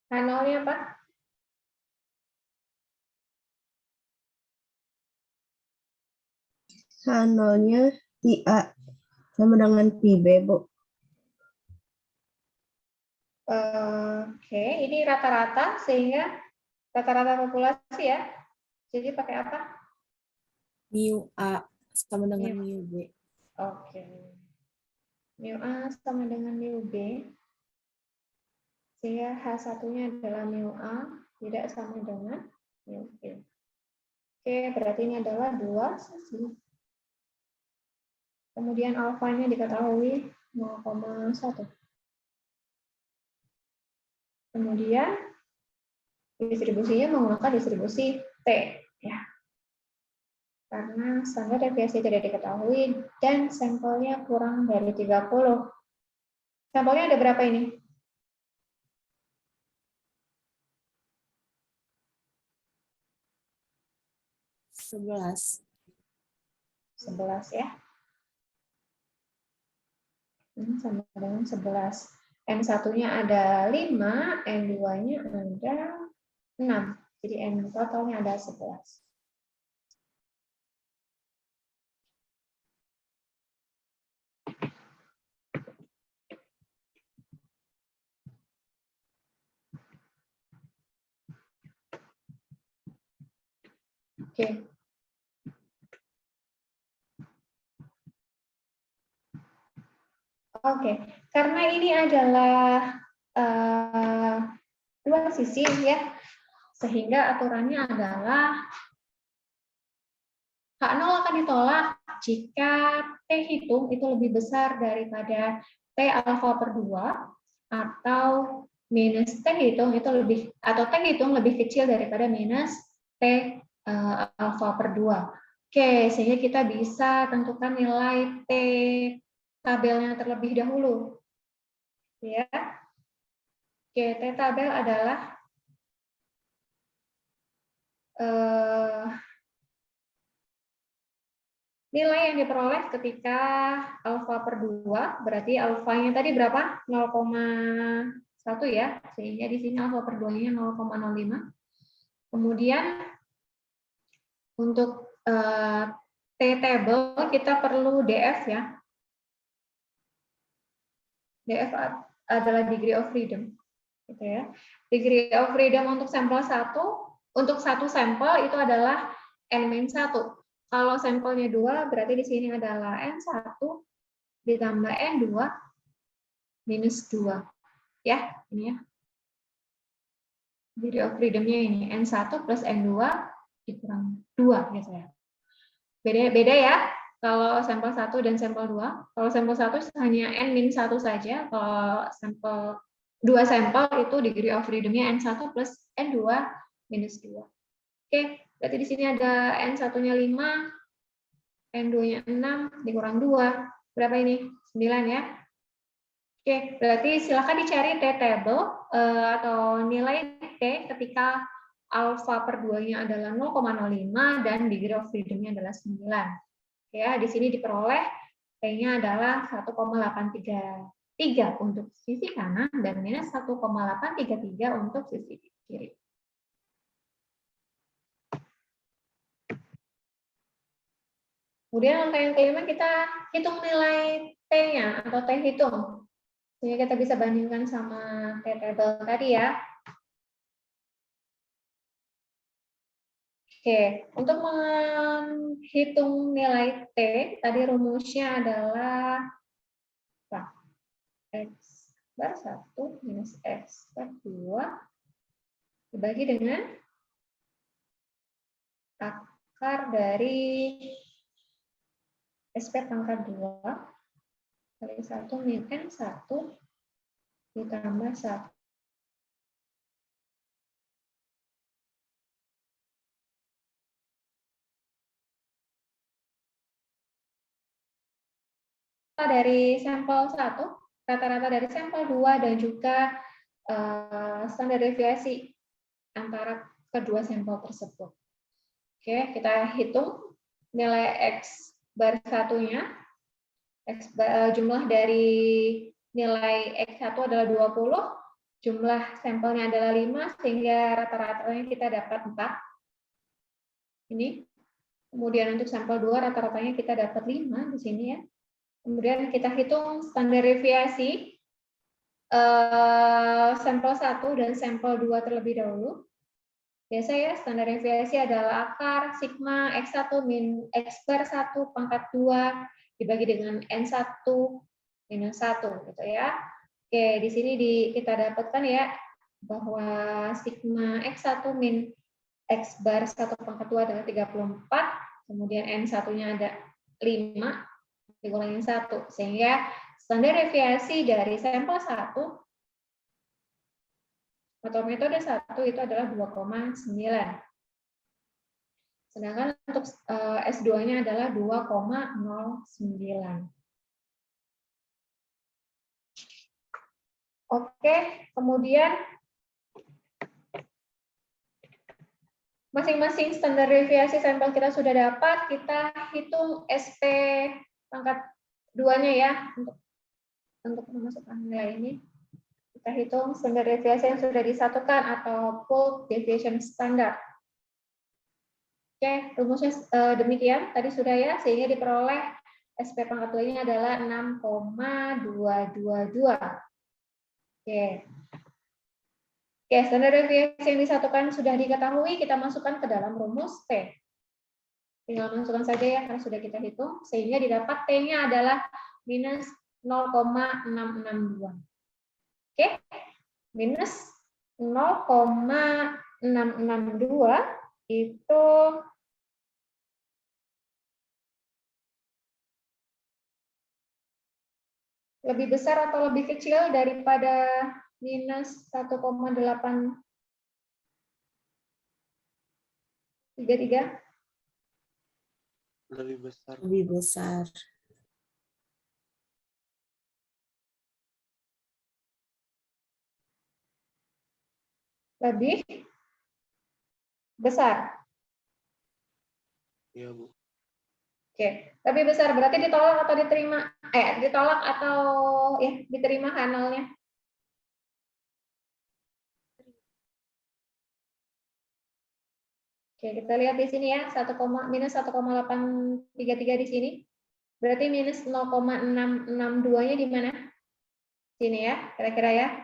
H0-nya apa? H0-nya pi A sama dengan pi B, Bu. Oke, ini rata-rata, sehingga rata-rata populasi ya. Jadi pakai apa? Mu A sama dengan mu B. Oke. Mu A sama dengan mu B. Sehingga H1-nya adalah mu A, tidak sama dengan mu B. Oke, berarti ini adalah 2 sisi. Kemudian alfanya diketahui 0,1. Kemudian distribusinya menggunakan distribusi T, ya. Karena standar deviasi tidak diketahui dan sampelnya kurang dari 30. Sampelnya ada berapa ini? 11. 11 ya. Ini sama dengan 11. N1-nya ada 5, N2-nya ada 6. Jadi N totalnya ada 11. Oke. Oke, karena ini adalah dua sisi ya, sehingga aturannya adalah H0 akan ditolak jika T hitung itu lebih besar daripada T alfa per 2 atau minus T hitung itu lebih, atau T hitung lebih kecil daripada minus T alfa per 2. Oke, sehingga kita bisa tentukan nilai T tabelnya terlebih dahulu. Ya. Oke, T tabel adalah nilai yang diperoleh ketika alfa per 2, berarti alfanya tadi berapa? 0,1 ya, sehingga di sini alfa per 2-nya 0,05. Kemudian untuk T table kita perlu DF ya. DF adalah degree of freedom. Gitu ya. Degree of freedom untuk sampel 1, untuk satu sampel itu adalah N-1. Kalau sampelnya 2, berarti di sini adalah N1 ditambah N2 minus 2. Ya, ini ya. Degree of freedom-nya ini N1 plus N2 dikurang 2 gitu ya. Beda ya. Kalau sampel 1 dan sampel 2. Kalau sampel 1 hanya N-1 saja. Kalau sampel 2 sampel itu degree of freedom-nya N1 plus N2 minus 2. Oke, berarti di sini ada N1-nya 5, N2-nya 6, dikurang 2. Berapa ini? 9 ya. Oke, berarti silakan dicari T table atau nilai T ketika alfa per 2-nya adalah 0,05 dan degree of freedom-nya adalah 9. Ya, di sini diperoleh T-nya adalah 1,833 untuk sisi kanan dan minus 1,833 untuk sisi kiri. Kemudian langkah yang kelima kita hitung nilai T-nya atau T hitung. Sehingga kita bisa bandingkan sama T table tadi ya. Oke, untuk menghitung nilai T, tadi rumusnya adalah apa? X bar 1 minus X bar 2 dibagi dengan akar dari SP pangkat 2 kali 1 min N1 ditambah 1 dari sampel 1, rata-rata dari sampel 2, dan juga standar deviasi antara kedua sampel tersebut. Oke, kita hitung nilai X bar 1-nya. Jumlah dari nilai X1 adalah 20, jumlah sampelnya adalah 5, sehingga rata-ratanya kita dapat 4. Ini. Kemudian untuk sampel 2 rata-ratanya kita dapat 5 di sini ya. Kemudian kita hitung standar deviasi sampel 1 dan sampel 2 terlebih dahulu. Biasa ya, standar deviasi adalah akar sigma X1 min X bar 1 pangkat 2 dibagi dengan N1 minus 1 gitu ya. Oke, di sini kita dapatkan ya bahwa sigma X1 min X bar 1 pangkat 2 adalah 34, kemudian N1-nya ada 5 dikurangi 1, sehingga standar deviasi dari sampel 1 atau metode 1 itu adalah 2,9. Sedangkan untuk S2-nya adalah 2,09. Oke, kemudian masing-masing standar deviasi sampel kita sudah dapat, kita hitung SP pangkat 2-nya ya untuk memasukkan nilai ini. Kita hitung standar deviasi yang sudah disatukan atau pooled deviation standard. Oke, rumusnya demikian tadi sudah ya, sehingga diperoleh SP pangkat 2-nya adalah 6,222. Oke. Oke, standar deviasi yang disatukan sudah diketahui, kita masukkan ke dalam rumus T. Tinggal masukkan saja ya, karena sudah kita hitung, sehingga didapat T-nya adalah minus 0,662. Oke, minus 0,662 itu lebih besar atau lebih kecil daripada minus 1,833? Lebih besar. Lebih besar. Lebih besar. Iya, Bu. Oke, lebih besar berarti ditolak atau diterima? Ditolak atau ya diterima kanalnya? Oke, kita lihat di sini ya, minus 1,833 di sini. Berarti minus 0,662-nya di mana? Sini ya, kira-kira ya.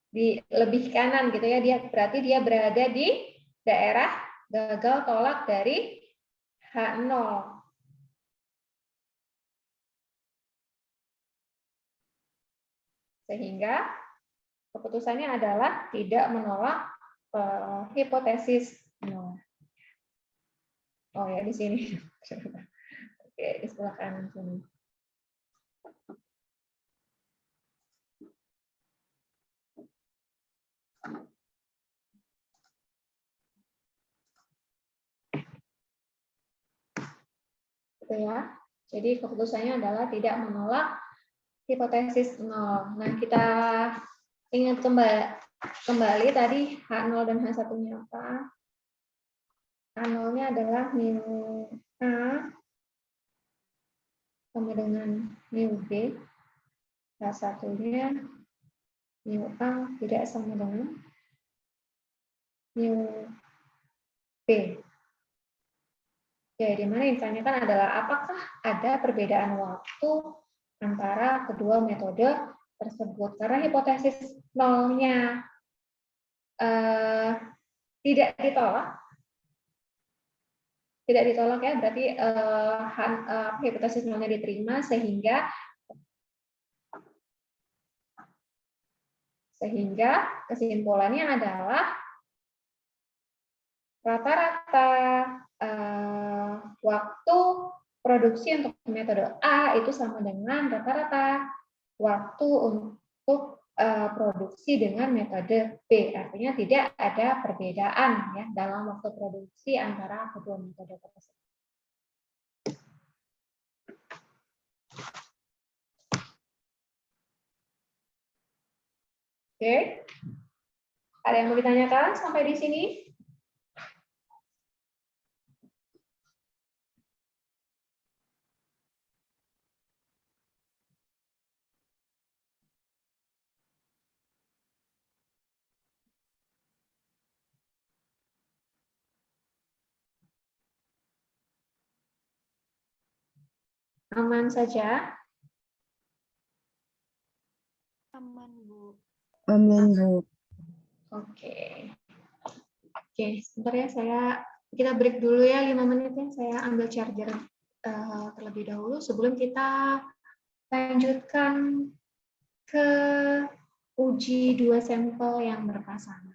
Di lebih kanan gitu ya, berarti dia berada di daerah gagal tolak dari H0. Sehingga keputusannya adalah tidak menolak hipotesis 0. Oh ya, di sini. Oke, di sebelah kanan sini. Gitu ya. Jadi keputusannya adalah tidak menolak hipotesis 0. Nah, kita ingat kembali tadi H0 dan H1-nya apa? H0-nya adalah mu A sama dengan mu B. H1-nya mu A tidak sama dengan mu B. Ya, di mana yang ditanyakan adalah apakah ada perbedaan waktu antara kedua metode tersebut. Karena hipotesis nolnya tidak ditolak ya, berarti hipotesis nolnya diterima sehingga kesimpulannya adalah rata-rata waktu produksi untuk metode A itu sama dengan rata-rata waktu untuk produksi dengan metode B. Artinya tidak ada perbedaan ya dalam waktu produksi antara kedua metode tersebut. Oke. Ada yang mau ditanyakan sampai di sini? Aman saja? Aman, Bu. Aman, Bu. Oke. Oke, sebentar ya, kita break dulu ya 5 menit ya. Saya ambil charger terlebih dahulu sebelum kita lanjutkan ke uji 2 sampel yang berpasangan.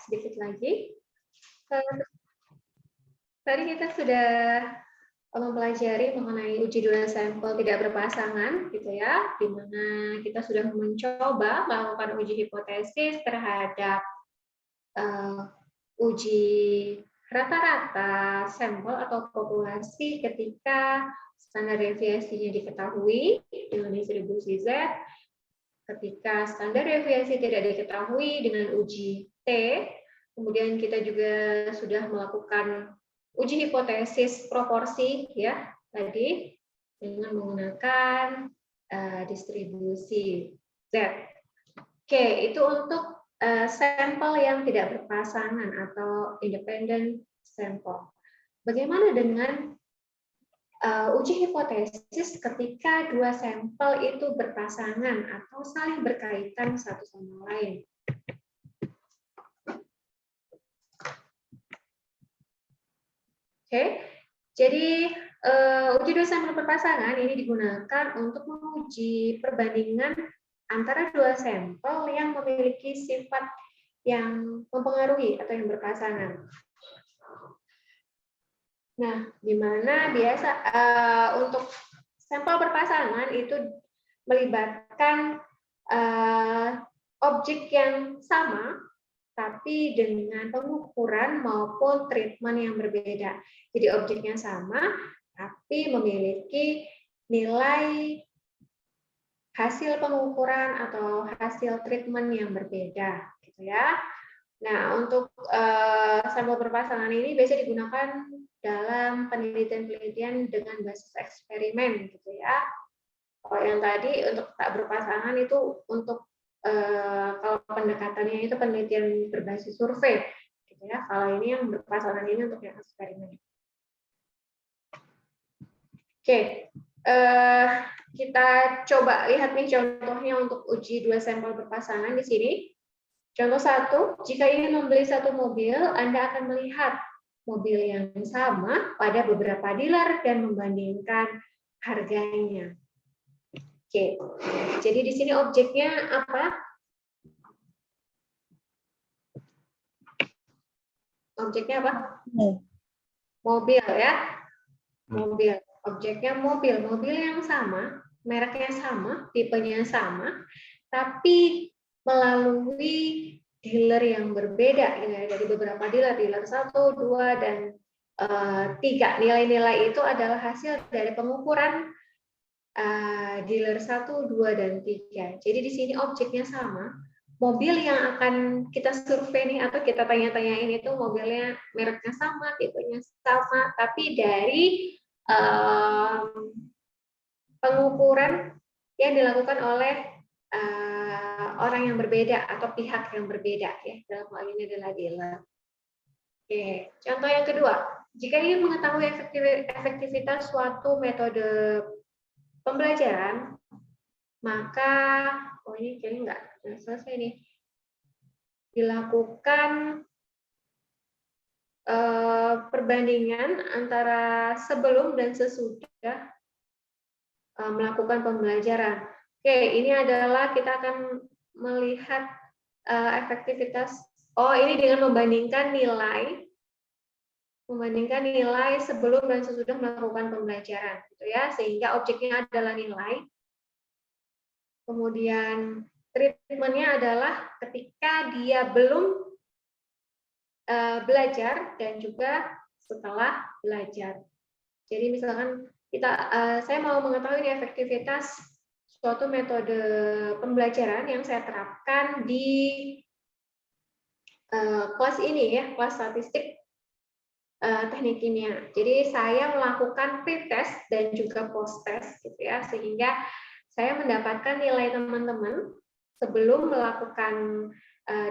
Sedikit lagi. Tadi kita sudah mempelajari mengenai uji 2 sampel tidak berpasangan, gitu ya, di mana kita sudah mencoba melakukan uji hipotesis terhadap uji rata-rata sampel atau populasi ketika standar deviasinya diketahui dengan distribusi Z, ketika standar deviasi tidak diketahui dengan uji T, kemudian kita juga sudah melakukan uji hipotesis proporsi ya tadi dengan menggunakan distribusi Z. Oke, itu untuk sampel yang tidak berpasangan atau independent sampel. Bagaimana dengan uji hipotesis ketika dua sampel itu berpasangan atau saling berkaitan satu sama lain? Oke, jadi uji dua sampel berpasangan ini digunakan untuk menguji perbandingan antara dua sampel yang memiliki sifat yang mempengaruhi atau yang berpasangan. Nah, di mana biasa untuk sampel berpasangan itu melibatkan objek yang sama, tapi dengan pengukuran maupun treatment yang berbeda. Jadi objeknya sama, tapi memiliki nilai hasil pengukuran atau hasil treatment yang berbeda, gitu ya. Nah, untuk sampel berpasangan ini biasa digunakan dalam penelitian-penelitian dengan basis eksperimen, gitu ya. Kalau yang tadi untuk tak berpasangan itu untuk kalau pendekatannya itu penelitian berbasis survei, gitu ya. Kalau ini yang berpasangan ini untuk yang eksperimen. Oke, kita coba lihat nih contohnya untuk uji dua sampel berpasangan di sini. Contoh 1, jika ingin membeli satu mobil, Anda akan melihat mobil yang sama pada beberapa dealer dan membandingkan harganya. Oke, jadi di sini objeknya apa? Objeknya apa? Mobil ya. Mobil. Objeknya mobil. Mobil yang sama, mereknya sama, tipenya sama, tapi melalui dealer yang berbeda, dari beberapa dealer, dealer 1, 2, dan 3. Nilai-nilai itu adalah hasil dari pengukuran dealer 1, 2, dan 3. Jadi di sini objeknya sama. Mobil yang akan kita survei nih atau kita tanya-tanyain itu mobilnya mereknya sama, tipenya sama, tapi dari pengukuran yang dilakukan oleh orang yang berbeda atau pihak yang berbeda ya, dalam hal ini adalah dealer. Oke, contoh yang kedua, jika ingin mengetahui efektivitas suatu metode pembelajaran, maka ini kayaknya nggak selesai nih. Dilakukan perbandingan antara sebelum dan sesudah melakukan pembelajaran. Oke, ini adalah kita akan melihat efektivitas. Oh, ini dengan membandingkan nilai sebelum dan sesudah melakukan pembelajaran, gitu ya. Sehingga objeknya adalah nilai. Kemudian treatmentnya adalah ketika dia belum belajar dan juga setelah belajar. Jadi misalkan saya mau mengetahui efektivitas suatu metode pembelajaran yang saya terapkan di kelas ini ya, kelas statistik teknik kimia. Jadi saya melakukan pre-test dan juga post-test gitu ya, sehingga saya mendapatkan nilai teman-teman sebelum melakukan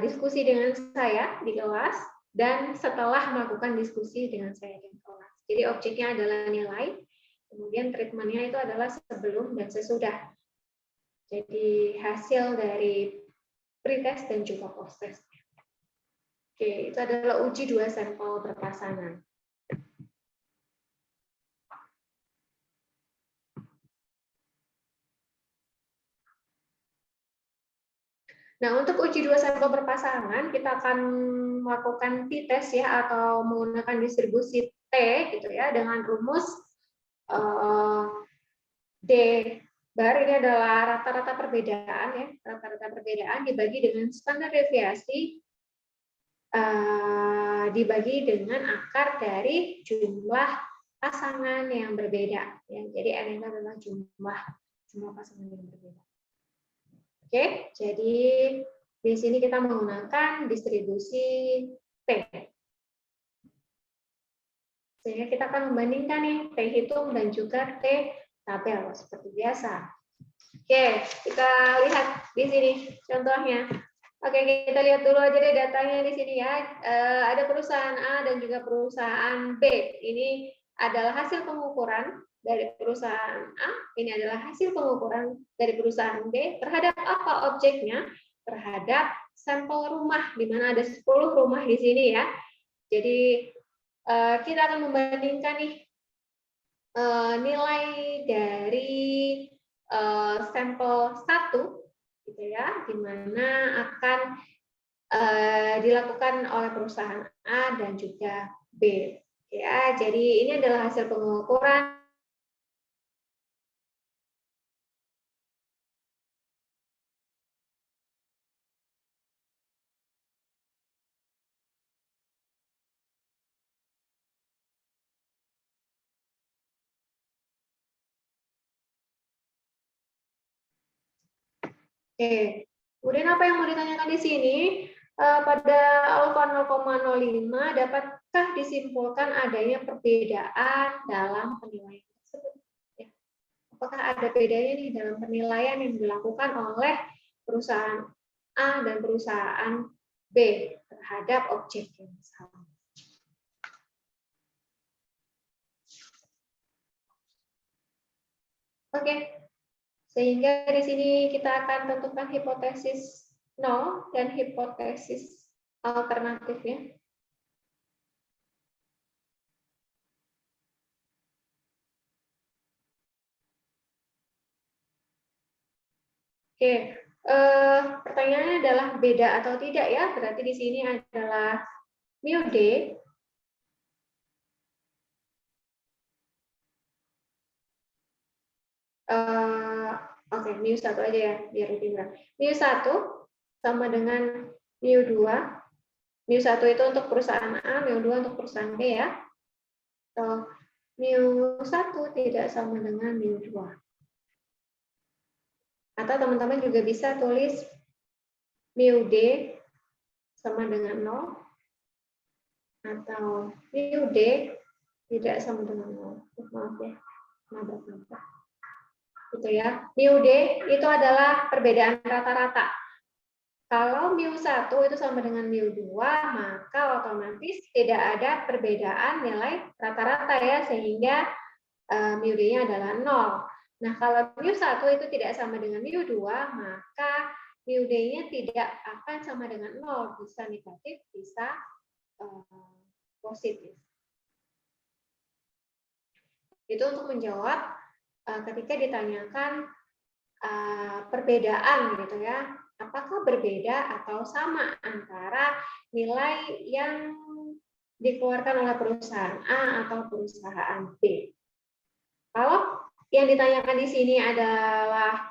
diskusi dengan saya di kelas dan setelah melakukan diskusi dengan saya di kelas. Jadi objeknya adalah nilai, kemudian treatmentnya itu adalah sebelum dan sesudah. Jadi hasil dari pre-test dan juga post-test. Oke, itu adalah uji dua sampel berpasangan. Nah, untuk uji dua sampel berpasangan, kita akan melakukan t-test ya, atau menggunakan distribusi T gitu ya, dengan rumus D bar ini adalah rata-rata perbedaan ya, rata-rata perbedaan dibagi dengan standar deviasi dibagi dengan akar dari jumlah pasangan yang berbeda ya. Jadi N itu adalah jumlah pasangan yang berbeda. Oke, jadi di sini kita menggunakan distribusi T. Sehingga kita akan membandingkan nih T hitung dan juga T tabel seperti biasa. Oke, kita lihat di sini contohnya. Oke, kita lihat dulu aja deh datanya di sini ya. Ada perusahaan A dan juga perusahaan B. Ini adalah hasil pengukuran dari perusahaan A. Ini adalah hasil pengukuran dari perusahaan B. Terhadap apa objeknya? Terhadap sampel rumah, di mana ada 10 rumah di sini ya. Jadi kita akan membandingkan nih nilai dari sampel 1 gitu ya, di mana akan dilakukan oleh perusahaan A dan juga B. Ya, jadi ini adalah hasil pengukuran Oke, kemudian apa yang mau ditanyakan di sini? Pada alfa 0,05 dapatkah disimpulkan adanya perbedaan dalam penilaian tersebut? Ya. Apakah ada bedanya nih dalam penilaian yang dilakukan oleh perusahaan A dan perusahaan B terhadap objek yang sama? Oke. Sehingga di sini kita akan tentukan hipotesis 0 dan hipotesis alternatif ya. Oke, pertanyaannya adalah beda atau tidak ya. Berarti di sini adalah mu D oke, mu 1 aja ya, biar lebih mudah. Mu 1 sama dengan mu 2. Mu 1 itu untuk perusahaan A, mu 2 untuk perusahaan B ya. So, mu 1 tidak sama dengan mu 2. Atau teman-teman juga bisa tulis mu D sama dengan 0. Atau mu D tidak sama dengan 0. Maaf ya, nabrak-nabrak. Gitu ya. Mu D itu adalah perbedaan rata-rata. Kalau mu 1 itu sama dengan mu 2, maka otomatis tidak ada perbedaan nilai rata-rata ya, sehingga mu D-nya adalah 0. Nah, kalau mu 1 itu tidak sama dengan mu 2, maka mu D-nya tidak akan sama dengan 0, bisa negatif, bisa positif. Itu untuk menjawab ketika ditanyakan perbedaan gitu ya, apakah berbeda atau sama antara nilai yang dikeluarkan oleh perusahaan A atau perusahaan B. Kalau yang ditanyakan di sini adalah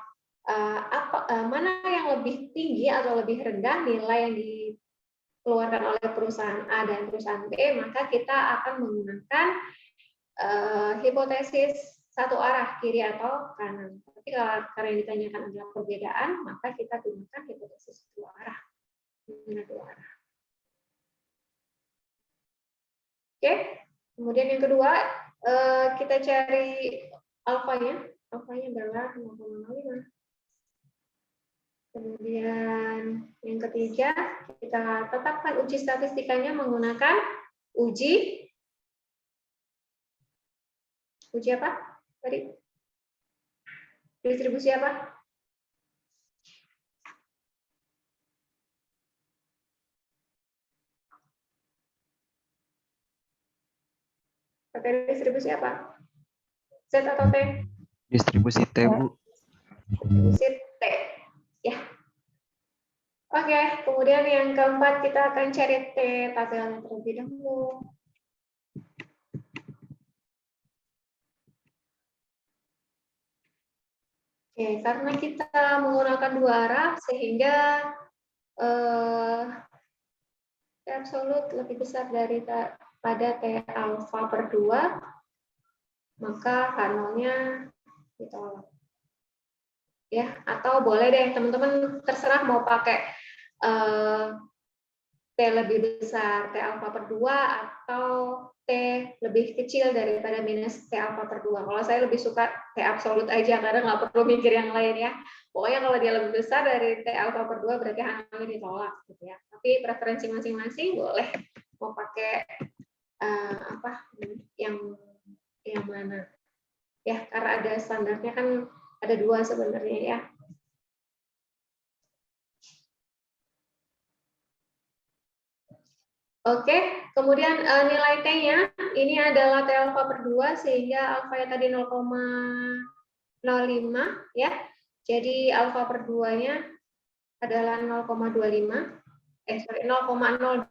mana yang lebih tinggi atau lebih rendah nilai yang dikeluarkan oleh perusahaan A dan perusahaan B, maka kita akan menggunakan hipotesis satu arah, kiri atau kanan. Tapi kalau yang ditanyakan adalah perbedaan, maka kita gunakan hipotesis dua arah. Dua arah. Oke, kemudian yang kedua, kita cari alfanya. Alfanya adalah 0,05. Kemudian yang ketiga, kita tetapkan uji statistikanya menggunakan uji apa? Tadi distribusi apa? Pakai distribusi apa? Z atau T? Distribusi T, Bu. Distribusi T. Ya. Oke, kemudian yang keempat kita akan cari T tabelnya terlebih dahulu. Oke, karena kita menggunakan dua arah sehingga T absolut lebih besar daripada T alfa per 2, maka H0-nya ditolak. Ya, atau boleh deh teman-teman terserah mau pakai T lebih besar T alfa per 2 atau T lebih lebih kecil daripada minus T alfa per 2. Kalau saya lebih suka T absolut aja, karena nggak perlu mikir yang lain ya. Pokoknya kalau dia lebih besar dari T alfa per 2 berarti H0 ditolak gitu ya. Tapi preferensi masing-masing boleh mau pakai apa yang mana. Ya, karena ada standarnya kan ada 2 sebenarnya ya. Oke, kemudian nilai T-nya ini adalah T alfa per 2 sehingga alfa yang tadi 0,05 ya. Jadi alfa per 2-nya adalah 0,25. 0,025.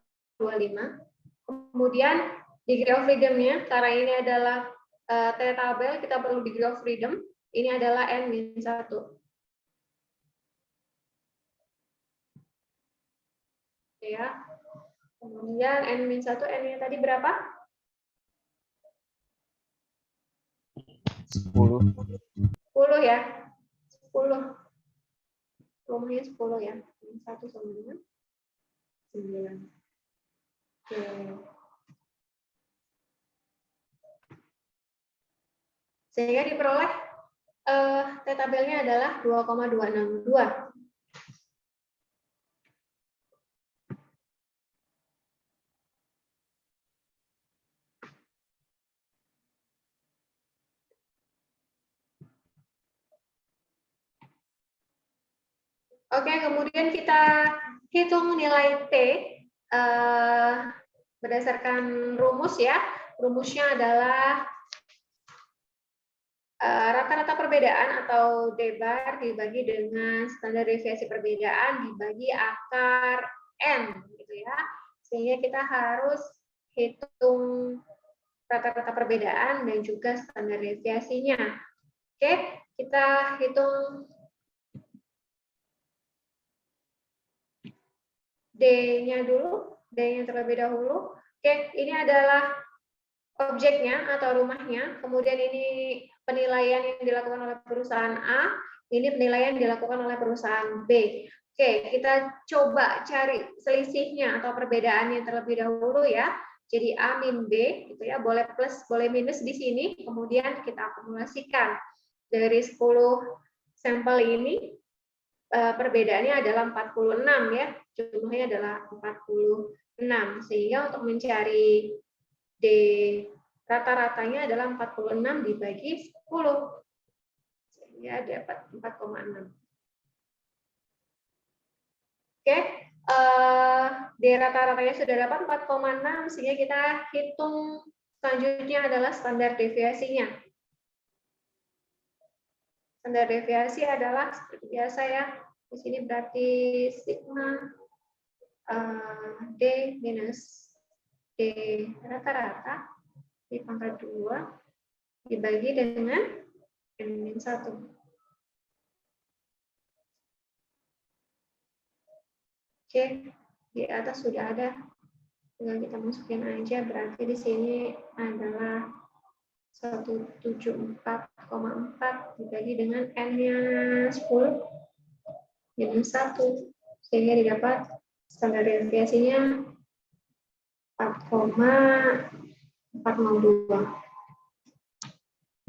Kemudian degree of freedom-nya karena ini adalah T tabel, kita perlu degree of freedom. Ini adalah N-1. Ya. Kemudian N-1, N-nya tadi berapa? 10. 10 ya. 10. Rumahnya 10 ya. N-1 sama dengan 9. Oke. Sehingga diperoleh T tabelnya adalah 2,262. Oke, kemudian kita hitung nilai T berdasarkan rumus ya. Rumusnya adalah rata-rata perbedaan atau D bar dibagi dengan standar deviasi perbedaan dibagi akar N gitu ya. Sehingga kita harus hitung rata-rata perbedaan dan juga standar deviasinya. Oke, kita hitung D-nya dulu, D-nya terlebih dahulu. Oke, ini adalah objeknya atau rumahnya. Kemudian ini penilaian yang dilakukan oleh perusahaan A, ini penilaian yang dilakukan oleh perusahaan B. Oke, kita coba cari selisihnya atau perbedaannya terlebih dahulu ya. Jadi A min B, gitu ya, boleh plus, boleh minus di sini. Kemudian kita akumulasikan dari 10 sampel ini. Perbedaannya adalah 46 ya, jumlahnya adalah 46, sehingga untuk mencari D rata-ratanya adalah 46 dibagi 10, sehingga dapat 4,6. Oke, D rata-ratanya sudah dapat 4,6, sehingga kita hitung selanjutnya adalah standar deviasinya. Standar deviasi adalah seperti biasa ya. Di sini berarti sigma D minus D rata-rata di pangkat 2 dibagi dengan N-1. Oke, di atas sudah ada. Tinggal kita masukin aja, berarti di sini adalah 174,4 dibagi dengan N-nya 10 minus 1, sehingga didapat standar deviasinya 4,402.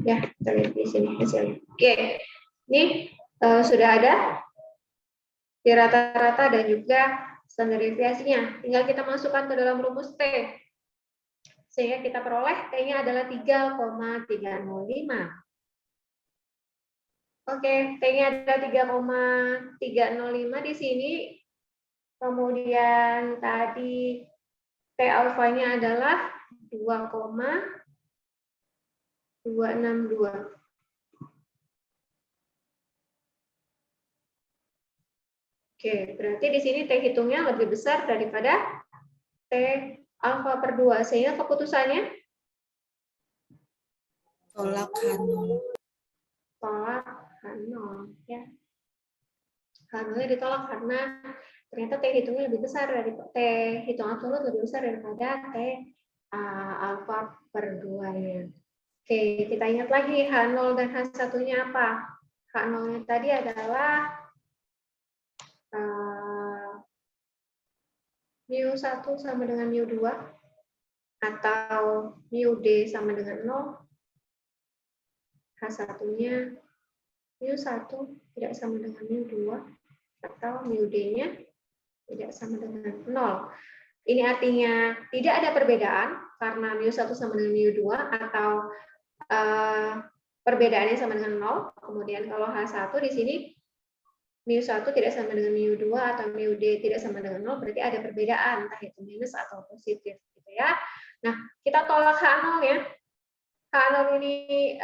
Ya, kita lihat di sini hasilnya. Oke, ini sudah ada di rata-rata dan juga standar deviasinya. Tinggal kita masukkan ke dalam rumus T. Sehingga kita peroleh T-nya adalah 3,305. Oke, T-nya ada 3,305 di sini. Kemudian tadi T alfanya adalah 2,262. Oke, berarti di sini T hitungnya lebih besar daripada T alfa per 2. Sehingga keputusannya? Tolak H0. Tolak H0 ya. H0-nya ditolak karena ternyata T hitungnya lebih besar dari T hitung absolut lebih besar daripada T alfa per 2-nya. Oke, kita ingat lagi H0 dan H1-nya apa? H0-nya tadi adalah mu1 sama dengan mu2. atau mu D sama dengan 0, H1-nya mu1 tidak sama dengan mu2, atau mu D-nya tidak sama dengan 0. Ini artinya tidak ada perbedaan karena mu1 sama dengan mu2 atau perbedaannya sama dengan 0. Kemudian kalau H1 di sini mu1 tidak sama dengan mu2 atau mu D tidak sama dengan 0, berarti ada perbedaan, entah itu minus atau positif gitu ya. Nah, kita tolak H0 ya. H0 ini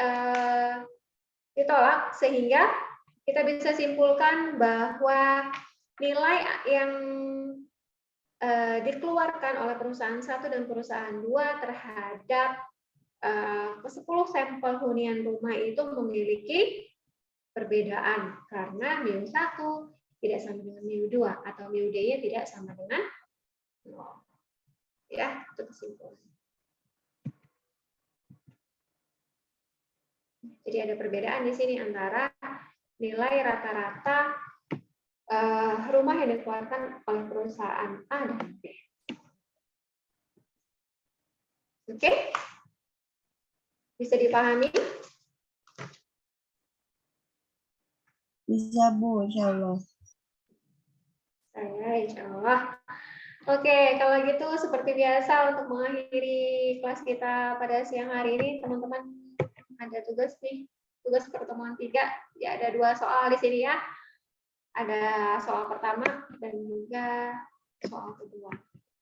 ditolak sehingga kita bisa simpulkan bahwa nilai yang dikeluarkan oleh perusahaan 1 dan perusahaan 2 terhadap ke-10 sampel hunian rumah itu memiliki perbedaan karena mu1 tidak sama dengan mu2 atau mu D-nya tidak sama dengan 0. Ya, itu kesimpulan. Jadi ada perbedaan di sini antara nilai rata-rata rumah yang dikeluarkan oleh perusahaan A dan B. Oke? Bisa dipahami? Bisa Bu, insya Allah. Saya insya Allah. Oke, kalau gitu seperti biasa untuk mengakhiri kelas kita pada siang hari ini, teman-teman ada tugas nih, tugas pertemuan 3. Ya, ada 2 soal di sini ya. Ada soal pertama dan juga soal kedua.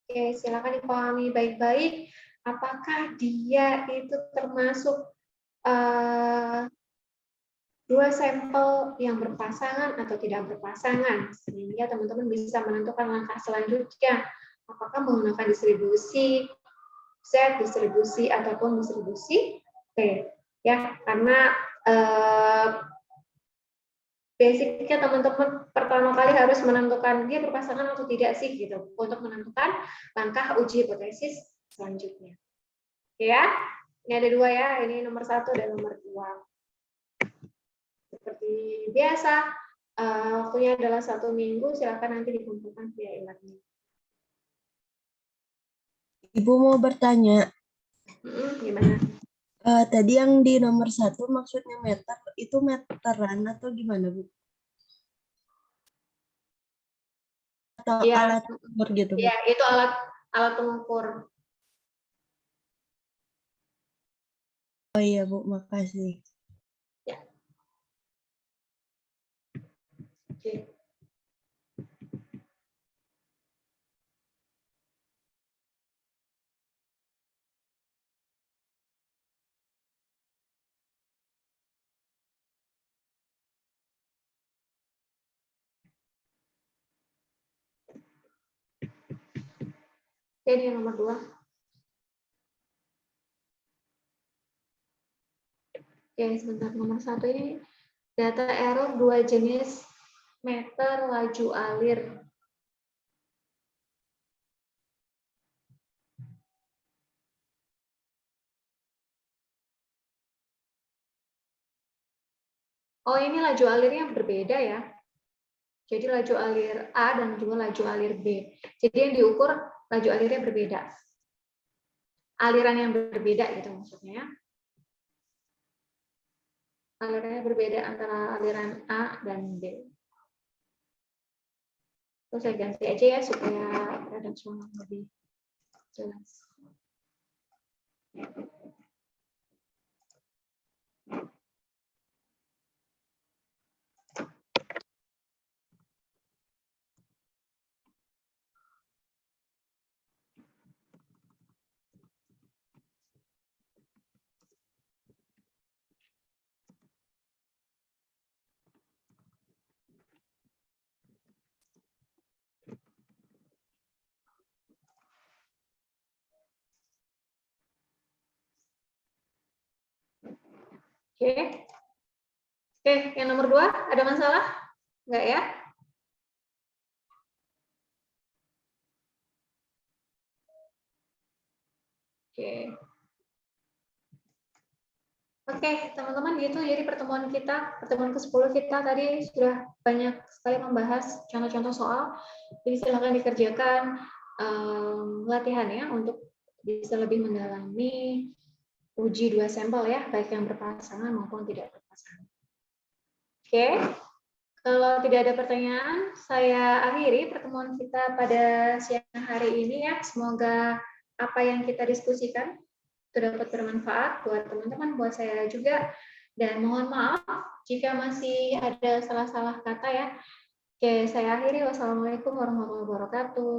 Oke, silakan dipahami baik-baik. Apakah dia itu termasuk 2 sampel yang berpasangan atau tidak berpasangan, sehingga teman-teman bisa menentukan langkah selanjutnya, apakah menggunakan distribusi Z, distribusi ataupun distribusi T, ya, karena basicnya teman-teman pertama kali harus menentukan dia berpasangan atau tidak sih, gitu, untuk menentukan langkah uji hipotesis selanjutnya. Oke ya, ini ada 2 ya, ini nomor 1 dan nomor 2. Seperti biasa, waktunya adalah 1 minggu, silakan nanti dikumpulkan via e-learning. Ibu mau bertanya, Gimana? tadi yang di nomor 1 maksudnya meter, itu meteran atau gimana Bu? Atau Ya, alat ukur gitu Bu? ya, itu alat pengukur. Oh iya Bu, makasih. Ya. Oke. Jadi yang nomor 2. Oke, sebentar. Nomor 1 ini data error 2 jenis meter laju alir. Oh, ini laju alirnya berbeda ya. Jadi laju alir A dan juga laju alir B. Jadi yang diukur laju alirnya berbeda. Aliran yang berbeda gitu maksudnya ya. Alirannya berbeda antara aliran A dan B. Terus saya ganti aja ya supaya redaksional lebih jelas. Oke. Oke, yang nomor 2 ada masalah? Enggak ya? Oke. Oke, teman-teman gitu. Jadi pertemuan ke-10 kita tadi sudah banyak sekali membahas contoh-contoh soal. Jadi silakan dikerjakan latihan ya untuk bisa lebih mendalami uji 2 sampel ya, baik yang berpasangan maupun tidak berpasangan. Oke, kalau tidak ada pertanyaan, saya akhiri pertemuan kita pada siang hari ini ya. Semoga apa yang kita diskusikan itu dapat bermanfaat buat teman-teman, buat saya juga. Dan mohon maaf jika masih ada salah-salah kata ya. Oke, saya akhiri. Wassalamualaikum warahmatullahi wabarakatuh.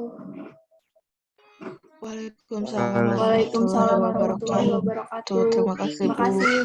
Waalaikumsalam Waalaikumsalam warahmatullahi wabarakatuh. wabarakatuh. Terima kasih, Terima Bu. kasih.